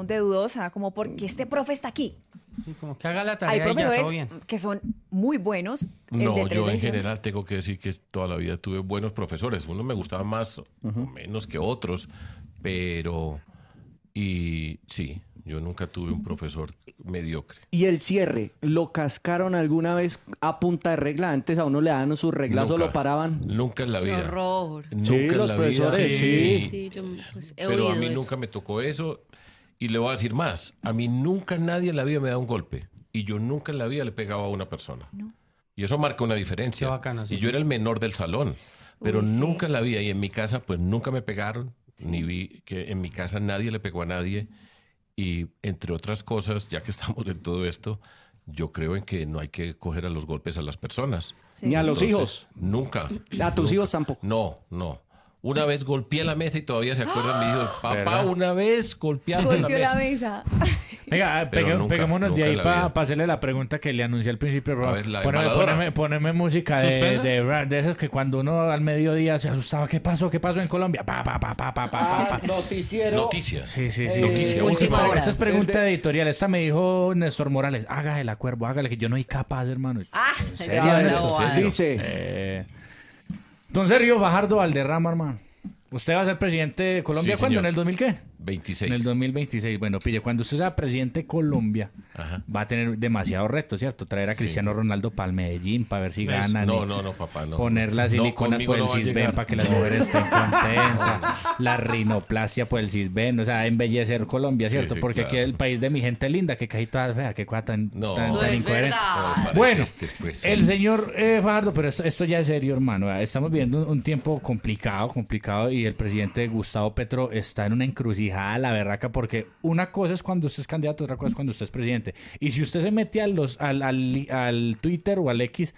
[SPEAKER 3] de dudosa, como porque este profe está aquí.
[SPEAKER 6] Sí, como que haga la
[SPEAKER 3] Hay
[SPEAKER 6] tarea y ya, todo
[SPEAKER 3] profesores
[SPEAKER 6] bien.
[SPEAKER 3] que son muy buenos. el de
[SPEAKER 2] No,
[SPEAKER 3] tres
[SPEAKER 2] yo en
[SPEAKER 3] lecciones.
[SPEAKER 2] general tengo que decir que toda la vida tuve buenos profesores. Unos me gustaban más o menos que otros, pero... Y sí, yo nunca tuve un profesor mediocre.
[SPEAKER 1] Y el cierre, ¿lo cascaron alguna vez a punta de regla? Antes a uno le daban sus reglas o
[SPEAKER 2] Nunca.
[SPEAKER 1] lo paraban.
[SPEAKER 2] Nunca en la
[SPEAKER 5] Qué
[SPEAKER 2] vida.
[SPEAKER 5] horror.
[SPEAKER 2] Nunca
[SPEAKER 1] Sí,
[SPEAKER 2] en
[SPEAKER 1] los
[SPEAKER 2] la
[SPEAKER 1] profesores,
[SPEAKER 2] vida.
[SPEAKER 1] sí.
[SPEAKER 5] Sí, yo pues, he
[SPEAKER 2] Pero
[SPEAKER 5] oído
[SPEAKER 2] a mí
[SPEAKER 5] eso.
[SPEAKER 2] nunca me tocó eso. Y le voy a decir más. A mí nunca nadie en la vida me da un golpe. Y yo nunca en la vida le pegaba a una persona. Y eso marca una diferencia.
[SPEAKER 6] Qué bacano, sí.
[SPEAKER 2] Y yo era el menor del salón. Pero
[SPEAKER 3] Uy, sí.
[SPEAKER 2] nunca en la vida. Y en mi casa, pues nunca me pegaron. Ni vi que en mi casa nadie le pegó a nadie. Y entre otras cosas, ya que estamos en todo esto, yo creo en que no hay que coger a los golpes a las personas.
[SPEAKER 1] Ni a los
[SPEAKER 2] Entonces,
[SPEAKER 1] hijos.
[SPEAKER 2] Nunca.
[SPEAKER 1] A tus
[SPEAKER 2] nunca.
[SPEAKER 1] hijos tampoco.
[SPEAKER 2] No. Una vez golpeé la mesa y todavía se acuerdan. Me dijo, papá,
[SPEAKER 4] ¿Verdad?
[SPEAKER 2] una vez golpeaste
[SPEAKER 3] Golpeó
[SPEAKER 2] la
[SPEAKER 3] la
[SPEAKER 2] mesa.
[SPEAKER 3] mesa.
[SPEAKER 4] Venga,
[SPEAKER 2] Pero nunca,
[SPEAKER 4] peguémonos de
[SPEAKER 2] nunca
[SPEAKER 4] ahí
[SPEAKER 2] en la
[SPEAKER 4] para
[SPEAKER 2] vida.
[SPEAKER 4] hacerle la pregunta que le anuncié al principio.
[SPEAKER 2] A ver, la
[SPEAKER 4] Poneme,
[SPEAKER 2] embaladora.
[SPEAKER 4] poneme música
[SPEAKER 6] ¿Suspensa?
[SPEAKER 4] de esas que cuando uno al mediodía se asustaba. ¿Qué pasó en Colombia? Pa.
[SPEAKER 1] Noticiero.
[SPEAKER 2] Noticias.
[SPEAKER 4] Sí.
[SPEAKER 2] Noticia,
[SPEAKER 5] última hora.
[SPEAKER 4] Esta es pregunta editorial. Esta me dijo Néstor Morales. Hágale, cuervo, hágale, que yo no soy capaz, hermano.
[SPEAKER 5] Ah,
[SPEAKER 4] serio,
[SPEAKER 3] Ah,
[SPEAKER 4] Néstor?
[SPEAKER 3] no,
[SPEAKER 2] ¿En serio?
[SPEAKER 1] Dice,
[SPEAKER 4] Don Sergio Fajardo Valderrama, hermano. ¿Usted va a ser presidente de Colombia
[SPEAKER 2] Sí,
[SPEAKER 4] cuándo?
[SPEAKER 2] señor.
[SPEAKER 4] ¿En el 2000 qué?
[SPEAKER 2] 26.
[SPEAKER 4] En el 2026. Bueno, pille, cuando usted sea presidente de Colombia,
[SPEAKER 2] Ajá.
[SPEAKER 4] va a tener demasiados retos, ¿cierto? Traer a
[SPEAKER 2] Sí.
[SPEAKER 4] Cristiano Ronaldo para el Medellín, para ver si
[SPEAKER 6] Eso.
[SPEAKER 4] ganan.
[SPEAKER 2] No,
[SPEAKER 4] y
[SPEAKER 2] papá, no.
[SPEAKER 4] poner las
[SPEAKER 2] No,
[SPEAKER 4] siliconas
[SPEAKER 2] conmigo
[SPEAKER 4] por el
[SPEAKER 2] no va a
[SPEAKER 4] cisben
[SPEAKER 2] llegar.
[SPEAKER 4] para que las mujeres estén contentas. La rinoplastia por el cisben. O sea, embellecer Colombia,
[SPEAKER 2] Sí,
[SPEAKER 4] ¿cierto?
[SPEAKER 2] sí,
[SPEAKER 4] Porque
[SPEAKER 2] claro.
[SPEAKER 4] aquí es el país de mi gente linda, que casi todas feas, que cosa tan,
[SPEAKER 2] No.
[SPEAKER 4] tan,
[SPEAKER 2] No
[SPEAKER 4] tan
[SPEAKER 5] es
[SPEAKER 4] incoherente.
[SPEAKER 5] verdad.
[SPEAKER 4] Bueno,
[SPEAKER 2] pues,
[SPEAKER 4] el señor Fajardo, pero esto ya es serio, hermano. Estamos viviendo un tiempo complicado y el presidente Gustavo Petro está en una encrucijada a la berraca porque una cosa es cuando usted es candidato, otra cosa es cuando usted es presidente. Y si usted se mete al Twitter o al X,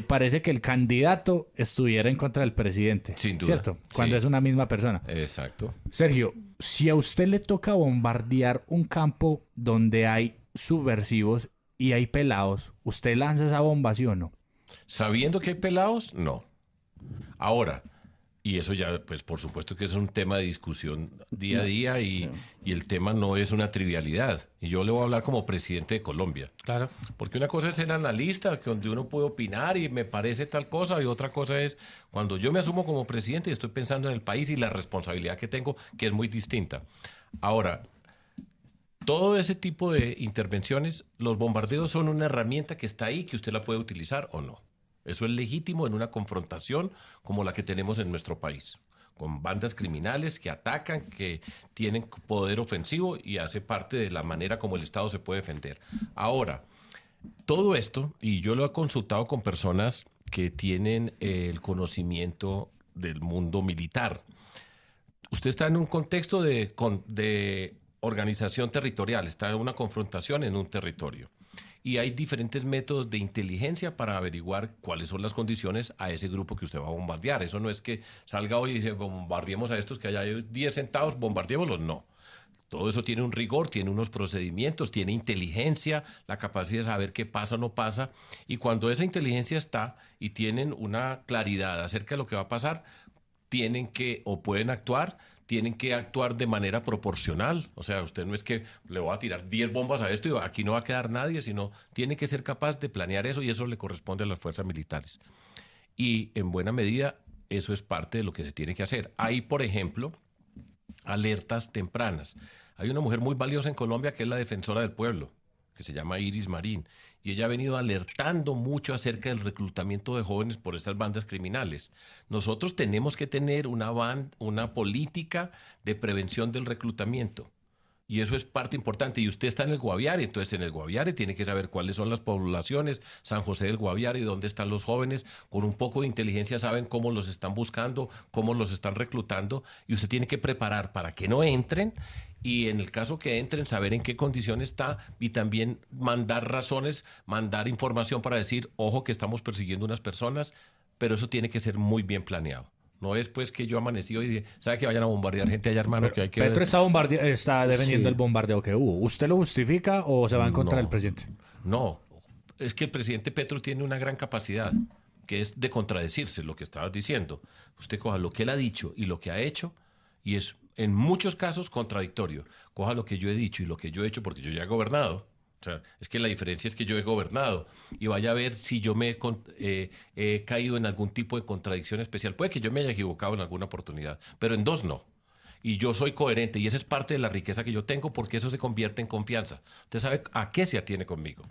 [SPEAKER 4] parece que el candidato estuviera en contra del presidente.
[SPEAKER 2] Sin duda,
[SPEAKER 4] ¿Cierto? Cuando
[SPEAKER 2] sí.
[SPEAKER 4] es una misma persona.
[SPEAKER 2] Exacto.
[SPEAKER 4] Sergio, si a usted le toca bombardear un campo donde hay subversivos y hay pelados, ¿usted lanza esa bomba, sí o no?
[SPEAKER 2] Sabiendo que hay pelados, no. Ahora, y eso ya, pues por supuesto que es un tema de discusión día a día y el tema no es una trivialidad. Y yo le voy a hablar como presidente de Colombia.
[SPEAKER 6] Claro.
[SPEAKER 2] Porque una cosa es ser analista, donde uno puede opinar y me parece tal cosa, y otra cosa es cuando yo me asumo como presidente y estoy pensando en el país y la responsabilidad que tengo, que es muy distinta. Ahora, todo ese tipo de intervenciones, los bombardeos son una herramienta que está ahí, que usted la puede utilizar o no. Eso es legítimo en una confrontación como la que tenemos en nuestro país, con bandas criminales que atacan, que tienen poder ofensivo y hace parte de la manera como el Estado se puede defender. Ahora, todo esto, y yo lo he consultado con personas que tienen el conocimiento del mundo militar. Usted está en un contexto de organización territorial, está en una confrontación en un territorio. Y hay diferentes métodos de inteligencia para averiguar cuáles son las condiciones a ese grupo que usted va a bombardear. Eso no es que salga hoy y dice, bombardeemos a estos que allá hay 10 sentados, bombardeémoslos. No. Todo eso tiene un rigor, tiene unos procedimientos, tiene inteligencia, la capacidad de saber qué pasa o no pasa. Y cuando esa inteligencia está y tienen una claridad acerca de lo que va a pasar, tienen que o pueden actuar, tienen que actuar de manera proporcional. O sea, usted no es que le voy a tirar 10 bombas a esto y aquí no va a quedar nadie, sino tiene que ser capaz de planear eso y eso le corresponde a las fuerzas militares. Y en buena medida eso es parte de lo que se tiene que hacer. Hay, por ejemplo, alertas tempranas. Hay una mujer muy valiosa en Colombia que es la defensora del pueblo, que se llama Iris Marín, y ella ha venido alertando mucho acerca del reclutamiento de jóvenes por estas bandas criminales. Nosotros tenemos que tener una política de prevención del reclutamiento. Y eso es parte importante. Y usted está en el Guaviare, entonces en el Guaviare tiene que saber cuáles son las poblaciones, San José del Guaviare, dónde están los jóvenes. Con un poco de inteligencia saben cómo los están buscando, cómo los están reclutando. Y usted tiene que preparar para que no entren. Y en el caso que entren, saber en qué condición está y también mandar razones, mandar información para decir, ojo que estamos persiguiendo unas personas, pero eso tiene que ser muy bien planeado. No es pues que yo amanecí y dije, ¿sabe que vayan a bombardear gente allá, hermano? Que hay que...
[SPEAKER 4] Petro está defendiendo el bombardeo que hubo. ¿Usted lo justifica o se va en contra del presidente?
[SPEAKER 2] No, es que el presidente Petro tiene una gran capacidad, que es de contradecirse lo que estabas diciendo. Usted coja lo que él ha dicho y lo que ha hecho, y es en muchos casos contradictorio. Coja lo que yo he dicho y lo que yo he hecho, porque yo ya he gobernado. O sea, es que la diferencia es que yo he gobernado y vaya a ver si yo me he caído en algún tipo de contradicción especial. Puede que yo me haya equivocado en alguna oportunidad, pero en dos no. Y yo soy coherente y esa es parte de la riqueza que yo tengo porque eso se convierte en confianza. Usted sabe a qué se atiene conmigo.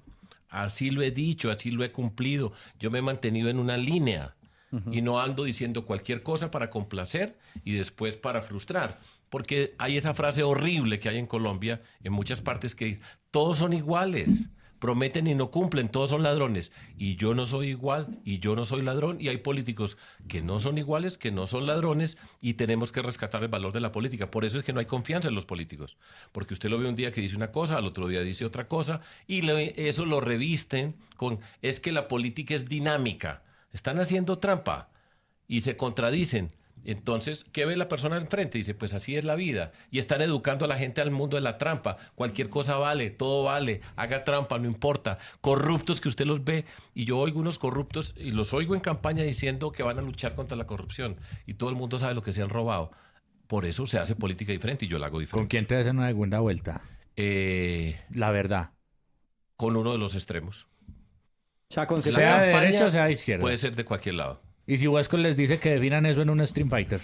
[SPEAKER 2] Así lo he dicho, así lo he cumplido. Yo me he mantenido en una línea y no ando diciendo cualquier cosa para complacer y después para frustrar. Porque hay esa frase horrible que hay en Colombia, en muchas partes, que dice, todos son iguales, prometen y no cumplen, todos son ladrones. Y yo no soy igual, y yo no soy ladrón, y hay políticos que no son iguales, que no son ladrones, y tenemos que rescatar el valor de la política. Por eso es que no hay confianza en los políticos, porque usted lo ve un día que dice una cosa, al otro día dice otra cosa, y eso lo revisten con, es que la política es dinámica, están haciendo trampa, y se contradicen. Entonces, ¿qué ve la persona enfrente? Dice, pues así es la vida. Y están educando a la gente al mundo de la trampa. Cualquier cosa vale, todo vale, haga trampa, no importa. Corruptos que usted los ve, y yo oigo unos corruptos, y los oigo en campaña diciendo que van a luchar contra la corrupción. Y todo el mundo sabe lo que se han robado. Por eso se hace política diferente y yo la hago diferente.
[SPEAKER 4] ¿Con quién te hacen una segunda vuelta? La verdad.
[SPEAKER 2] Con uno de los extremos.
[SPEAKER 1] O sea,
[SPEAKER 4] sea de derecha o sea de izquierda.
[SPEAKER 2] Puede ser de cualquier lado.
[SPEAKER 4] Y si Huesco les dice que definan eso en un Stream Fighter,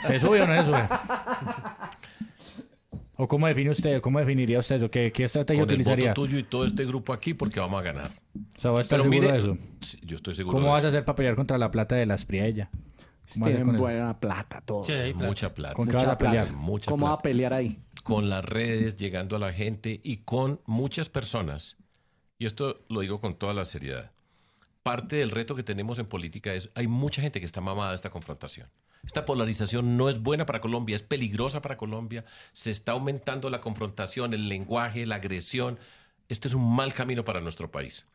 [SPEAKER 4] ¿se sube o no se sube? ¿O cómo define usted? ¿Cómo definiría usted eso? ¿Qué estrategia utilizaría?
[SPEAKER 2] Con el voto tuyo y todo este grupo aquí, porque vamos a ganar.
[SPEAKER 4] O sea, ¿vos estás seguro de eso?
[SPEAKER 2] Sí, yo estoy seguro.
[SPEAKER 4] ¿Cómo vas a hacer para pelear contra la plata de las Priella?
[SPEAKER 1] Tienen buena plata todos.
[SPEAKER 6] Sí,
[SPEAKER 2] mucha plata.
[SPEAKER 4] ¿Con qué vas a pelear?
[SPEAKER 1] ¿Cómo va a pelear ahí?
[SPEAKER 2] Con las redes, llegando a la gente y con muchas personas. Y esto lo digo con toda la seriedad. Parte del reto que tenemos en política es, hay mucha gente que está mamada de esta confrontación. Esta polarización no es buena para Colombia, es peligrosa para Colombia. Se está aumentando la confrontación, el lenguaje, la agresión. Este es un mal camino para nuestro país.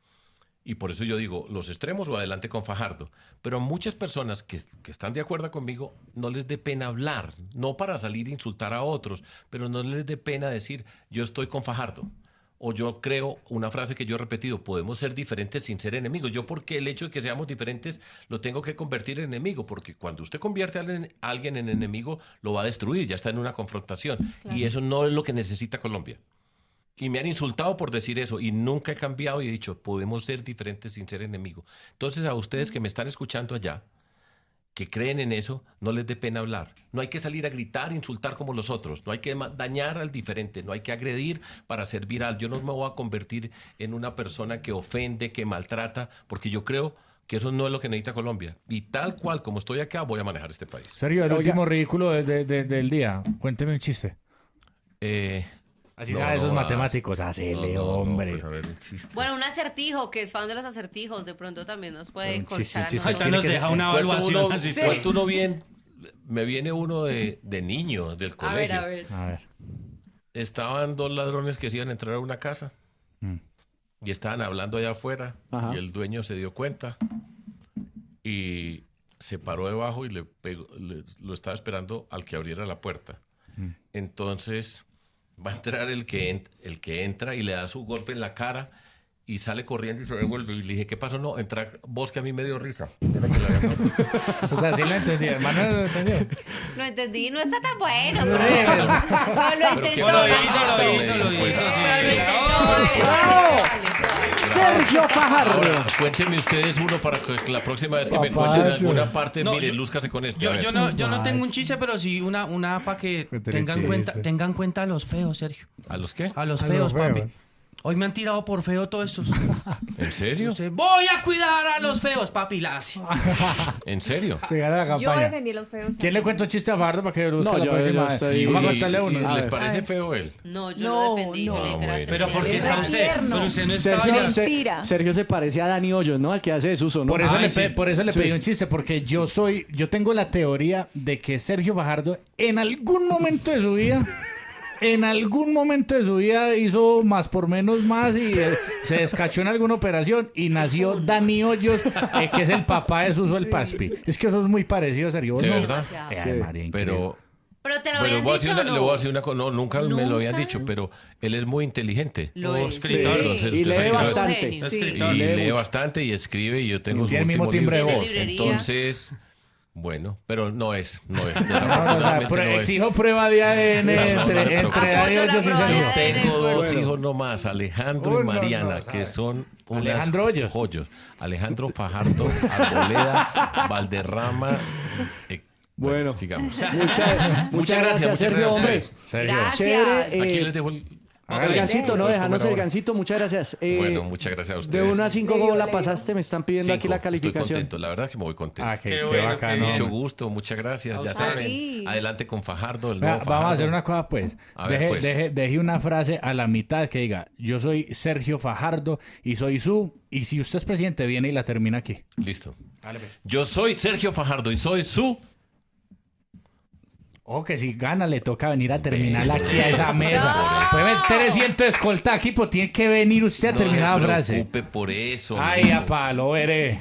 [SPEAKER 2] Y por eso yo digo, los extremos o adelante con Fajardo. Pero a muchas personas que están de acuerdo conmigo, no les dé pena hablar. No para salir a insultar a otros, pero no les dé pena decir, yo estoy con Fajardo. O yo creo una frase que yo he repetido, podemos ser diferentes sin ser enemigos. Yo porque el hecho de que seamos diferentes lo tengo que convertir en enemigo, porque cuando usted convierte a alguien en enemigo, lo va a destruir, ya está en una confrontación. Claro. Y eso no es lo que necesita Colombia. Y me han insultado por decir eso y nunca he cambiado y he dicho, podemos ser diferentes sin ser enemigos. Entonces a ustedes que me están escuchando allá, que creen en eso, no les dé pena hablar. No hay que salir a gritar, insultar como los otros. No hay que dañar al diferente. No hay que agredir para ser viral. Yo no me voy a convertir en una persona que ofende, que maltrata, porque yo creo que eso no es lo que necesita Colombia. Y tal cual como estoy acá, voy a manejar este país.
[SPEAKER 4] Sergio, el último ridículo del día. Cuénteme un chiste. Así sabe esos matemáticos. Hacele, hombre.
[SPEAKER 2] Pues a ver, un chiste.
[SPEAKER 5] Bueno, un acertijo, que es fan de los acertijos, de pronto también nos puede contar.
[SPEAKER 6] Ahorita nos deja una evaluación.
[SPEAKER 2] Cuento uno bien, me viene uno de niño, del colegio.
[SPEAKER 5] A ver.
[SPEAKER 2] Estaban dos ladrones que se iban a entrar a una casa y estaban hablando allá afuera. Ajá. Y el dueño se dio cuenta y se paró debajo y lo estaba esperando al que abriera la puerta. Entonces Va a entrar el que entra y le da su golpe en la cara y sale corriendo y se devuelve. Y le dije, ¿qué pasó? No, entra vos, que a mí me dio risa.
[SPEAKER 4] O sea, sí lo entendí. Manuel lo entendió.
[SPEAKER 5] Lo entendí, no está tan bueno.
[SPEAKER 4] Sí,
[SPEAKER 5] Pero
[SPEAKER 4] pues.
[SPEAKER 5] lo intentó.
[SPEAKER 6] Lo hizo, sí.
[SPEAKER 5] Lo intentó.
[SPEAKER 1] Sergio Fajardo.
[SPEAKER 2] Ahora, cuéntenme ustedes uno para que la próxima vez que me
[SPEAKER 4] Papacho.
[SPEAKER 2] cuenten alguna parte,
[SPEAKER 6] No,
[SPEAKER 2] mire,
[SPEAKER 6] yo-
[SPEAKER 2] lúzcase con este. a ver.
[SPEAKER 6] Yo no tengo un chiste, pero sí una para que
[SPEAKER 4] Cuéntale chiste.
[SPEAKER 6] tengan cuenta a los feos, Sergio.
[SPEAKER 2] ¿A los qué?
[SPEAKER 6] A los
[SPEAKER 4] A
[SPEAKER 6] feos,
[SPEAKER 4] los
[SPEAKER 6] papi.
[SPEAKER 4] feos.
[SPEAKER 6] Hoy me han tirado por feo todos estos.
[SPEAKER 2] ¿En serio?
[SPEAKER 6] Usted, voy a cuidar a los feos, papi, la hace.
[SPEAKER 2] ¿En serio?
[SPEAKER 4] Se gana la
[SPEAKER 3] Yo
[SPEAKER 4] campaña.
[SPEAKER 3] defendí a los feos.
[SPEAKER 4] ¿Quién le cuenta un chiste a Fajardo para que lo busque
[SPEAKER 1] No,
[SPEAKER 4] la
[SPEAKER 1] yo
[SPEAKER 4] próxima vez?
[SPEAKER 1] estoy-
[SPEAKER 4] Vamos a contarle
[SPEAKER 2] ¿Y
[SPEAKER 4] uno.
[SPEAKER 1] A
[SPEAKER 2] les
[SPEAKER 1] ver.
[SPEAKER 2] parece feo él?
[SPEAKER 5] No, yo
[SPEAKER 3] No,
[SPEAKER 5] lo defendí. Yo
[SPEAKER 3] no.
[SPEAKER 5] le dije que era
[SPEAKER 6] Pero ¿por qué
[SPEAKER 5] tenía-
[SPEAKER 6] está usted?
[SPEAKER 3] tierno.
[SPEAKER 6] Pero usted no estaba
[SPEAKER 1] Sergio,
[SPEAKER 6] ya.
[SPEAKER 3] Mentira.
[SPEAKER 1] Sergio se parece a Dani Hoyos, ¿no? Al que hace desuso, ¿no?
[SPEAKER 4] Por eso,
[SPEAKER 6] Ay, sí.
[SPEAKER 4] por eso le
[SPEAKER 1] Sí.
[SPEAKER 4] pedí un chiste, porque yo tengo la teoría de que Sergio Fajardo en algún momento de su vida hizo más por menos más y se descachó en alguna operación y nació Dani Hoyos, que es el papá de Suso el Paspi. Es que eso es muy parecido, Sergio.
[SPEAKER 2] ¿De
[SPEAKER 4] ¿no?
[SPEAKER 2] verdad?
[SPEAKER 4] Ay, María, increíble.
[SPEAKER 2] Pero
[SPEAKER 5] Pero te lo
[SPEAKER 2] Bueno,
[SPEAKER 5] habían
[SPEAKER 2] voy a decir
[SPEAKER 5] dicho,
[SPEAKER 2] una-
[SPEAKER 5] ¿o
[SPEAKER 2] le voy a
[SPEAKER 5] no?
[SPEAKER 2] decir una cosa, no, nunca me lo habían dicho, pero él es muy inteligente.
[SPEAKER 5] Lo es.
[SPEAKER 6] escritor.
[SPEAKER 2] Entonces,
[SPEAKER 1] Y
[SPEAKER 2] usted
[SPEAKER 1] lee
[SPEAKER 2] sabe que-
[SPEAKER 1] bastante.
[SPEAKER 5] genio.
[SPEAKER 3] Sí.
[SPEAKER 2] Y
[SPEAKER 1] Lee
[SPEAKER 2] lee
[SPEAKER 1] mucho.
[SPEAKER 2] bastante y escribe y yo tengo
[SPEAKER 4] Y
[SPEAKER 2] su
[SPEAKER 4] tiene el mismo
[SPEAKER 2] último
[SPEAKER 4] timbre de
[SPEAKER 2] libro.
[SPEAKER 4] voz.
[SPEAKER 5] Tiene librería.
[SPEAKER 2] Entonces, bueno, pero no es.
[SPEAKER 4] No, o sea,
[SPEAKER 2] Desafortunadamente no es.
[SPEAKER 4] exijo prueba de ADN entre
[SPEAKER 5] Apoyo
[SPEAKER 4] Dani
[SPEAKER 5] la
[SPEAKER 4] Hoyos y
[SPEAKER 5] prueba de
[SPEAKER 4] Sergio.
[SPEAKER 5] ADN.
[SPEAKER 2] Tengo dos
[SPEAKER 1] Bueno.
[SPEAKER 2] hijos nomás, Alejandro y
[SPEAKER 4] Uno
[SPEAKER 2] Mariana,
[SPEAKER 4] no sabe.
[SPEAKER 2] que son unas
[SPEAKER 4] Alejandro Hoyos.
[SPEAKER 2] joyos. Alejandro Fajardo, Arboleda, Valderrama.
[SPEAKER 1] Bueno.
[SPEAKER 2] sigamos.
[SPEAKER 1] Muchas gracias, Sergio, hombre.
[SPEAKER 2] ustedes.
[SPEAKER 4] Sergio.
[SPEAKER 1] Chévere,
[SPEAKER 5] Gracias.
[SPEAKER 2] Aquí les dejo el...
[SPEAKER 1] El gancito, no, déjanos el gancito, muchas gracias.
[SPEAKER 2] Bueno, muchas gracias a
[SPEAKER 1] De
[SPEAKER 2] ustedes.
[SPEAKER 1] 1 a 5, ¿cómo la pasaste? Me están pidiendo aquí la
[SPEAKER 2] Estoy
[SPEAKER 1] calificación.
[SPEAKER 2] contento, la verdad que me voy contento.
[SPEAKER 4] Ah, qué
[SPEAKER 6] Qué bueno,
[SPEAKER 4] bacano.
[SPEAKER 6] qué
[SPEAKER 2] Mucho gusto, muchas gracias. Ya
[SPEAKER 3] usted.
[SPEAKER 2] saben,
[SPEAKER 3] Sí.
[SPEAKER 2] adelante con Fajardo. El
[SPEAKER 4] Vea,
[SPEAKER 2] nuevo
[SPEAKER 4] vamos a
[SPEAKER 2] Fajardo.
[SPEAKER 4] hacer una cosa, pues.
[SPEAKER 2] A ver, pues.
[SPEAKER 4] Deje una frase a la mitad que diga: yo soy Sergio Fajardo y soy su. Y si usted es presidente, viene y la termina aquí.
[SPEAKER 2] Listo. Yo soy Sergio Fajardo y soy su...
[SPEAKER 4] O que si gana, le toca venir a terminarla aquí a esa mesa. Puede meter 300 de escolta aquí, pues tiene que venir usted a terminar la
[SPEAKER 2] No se
[SPEAKER 4] frase.
[SPEAKER 2] preocupe por eso.
[SPEAKER 4] Ay,
[SPEAKER 2] mijo.
[SPEAKER 4] apa, lo veré.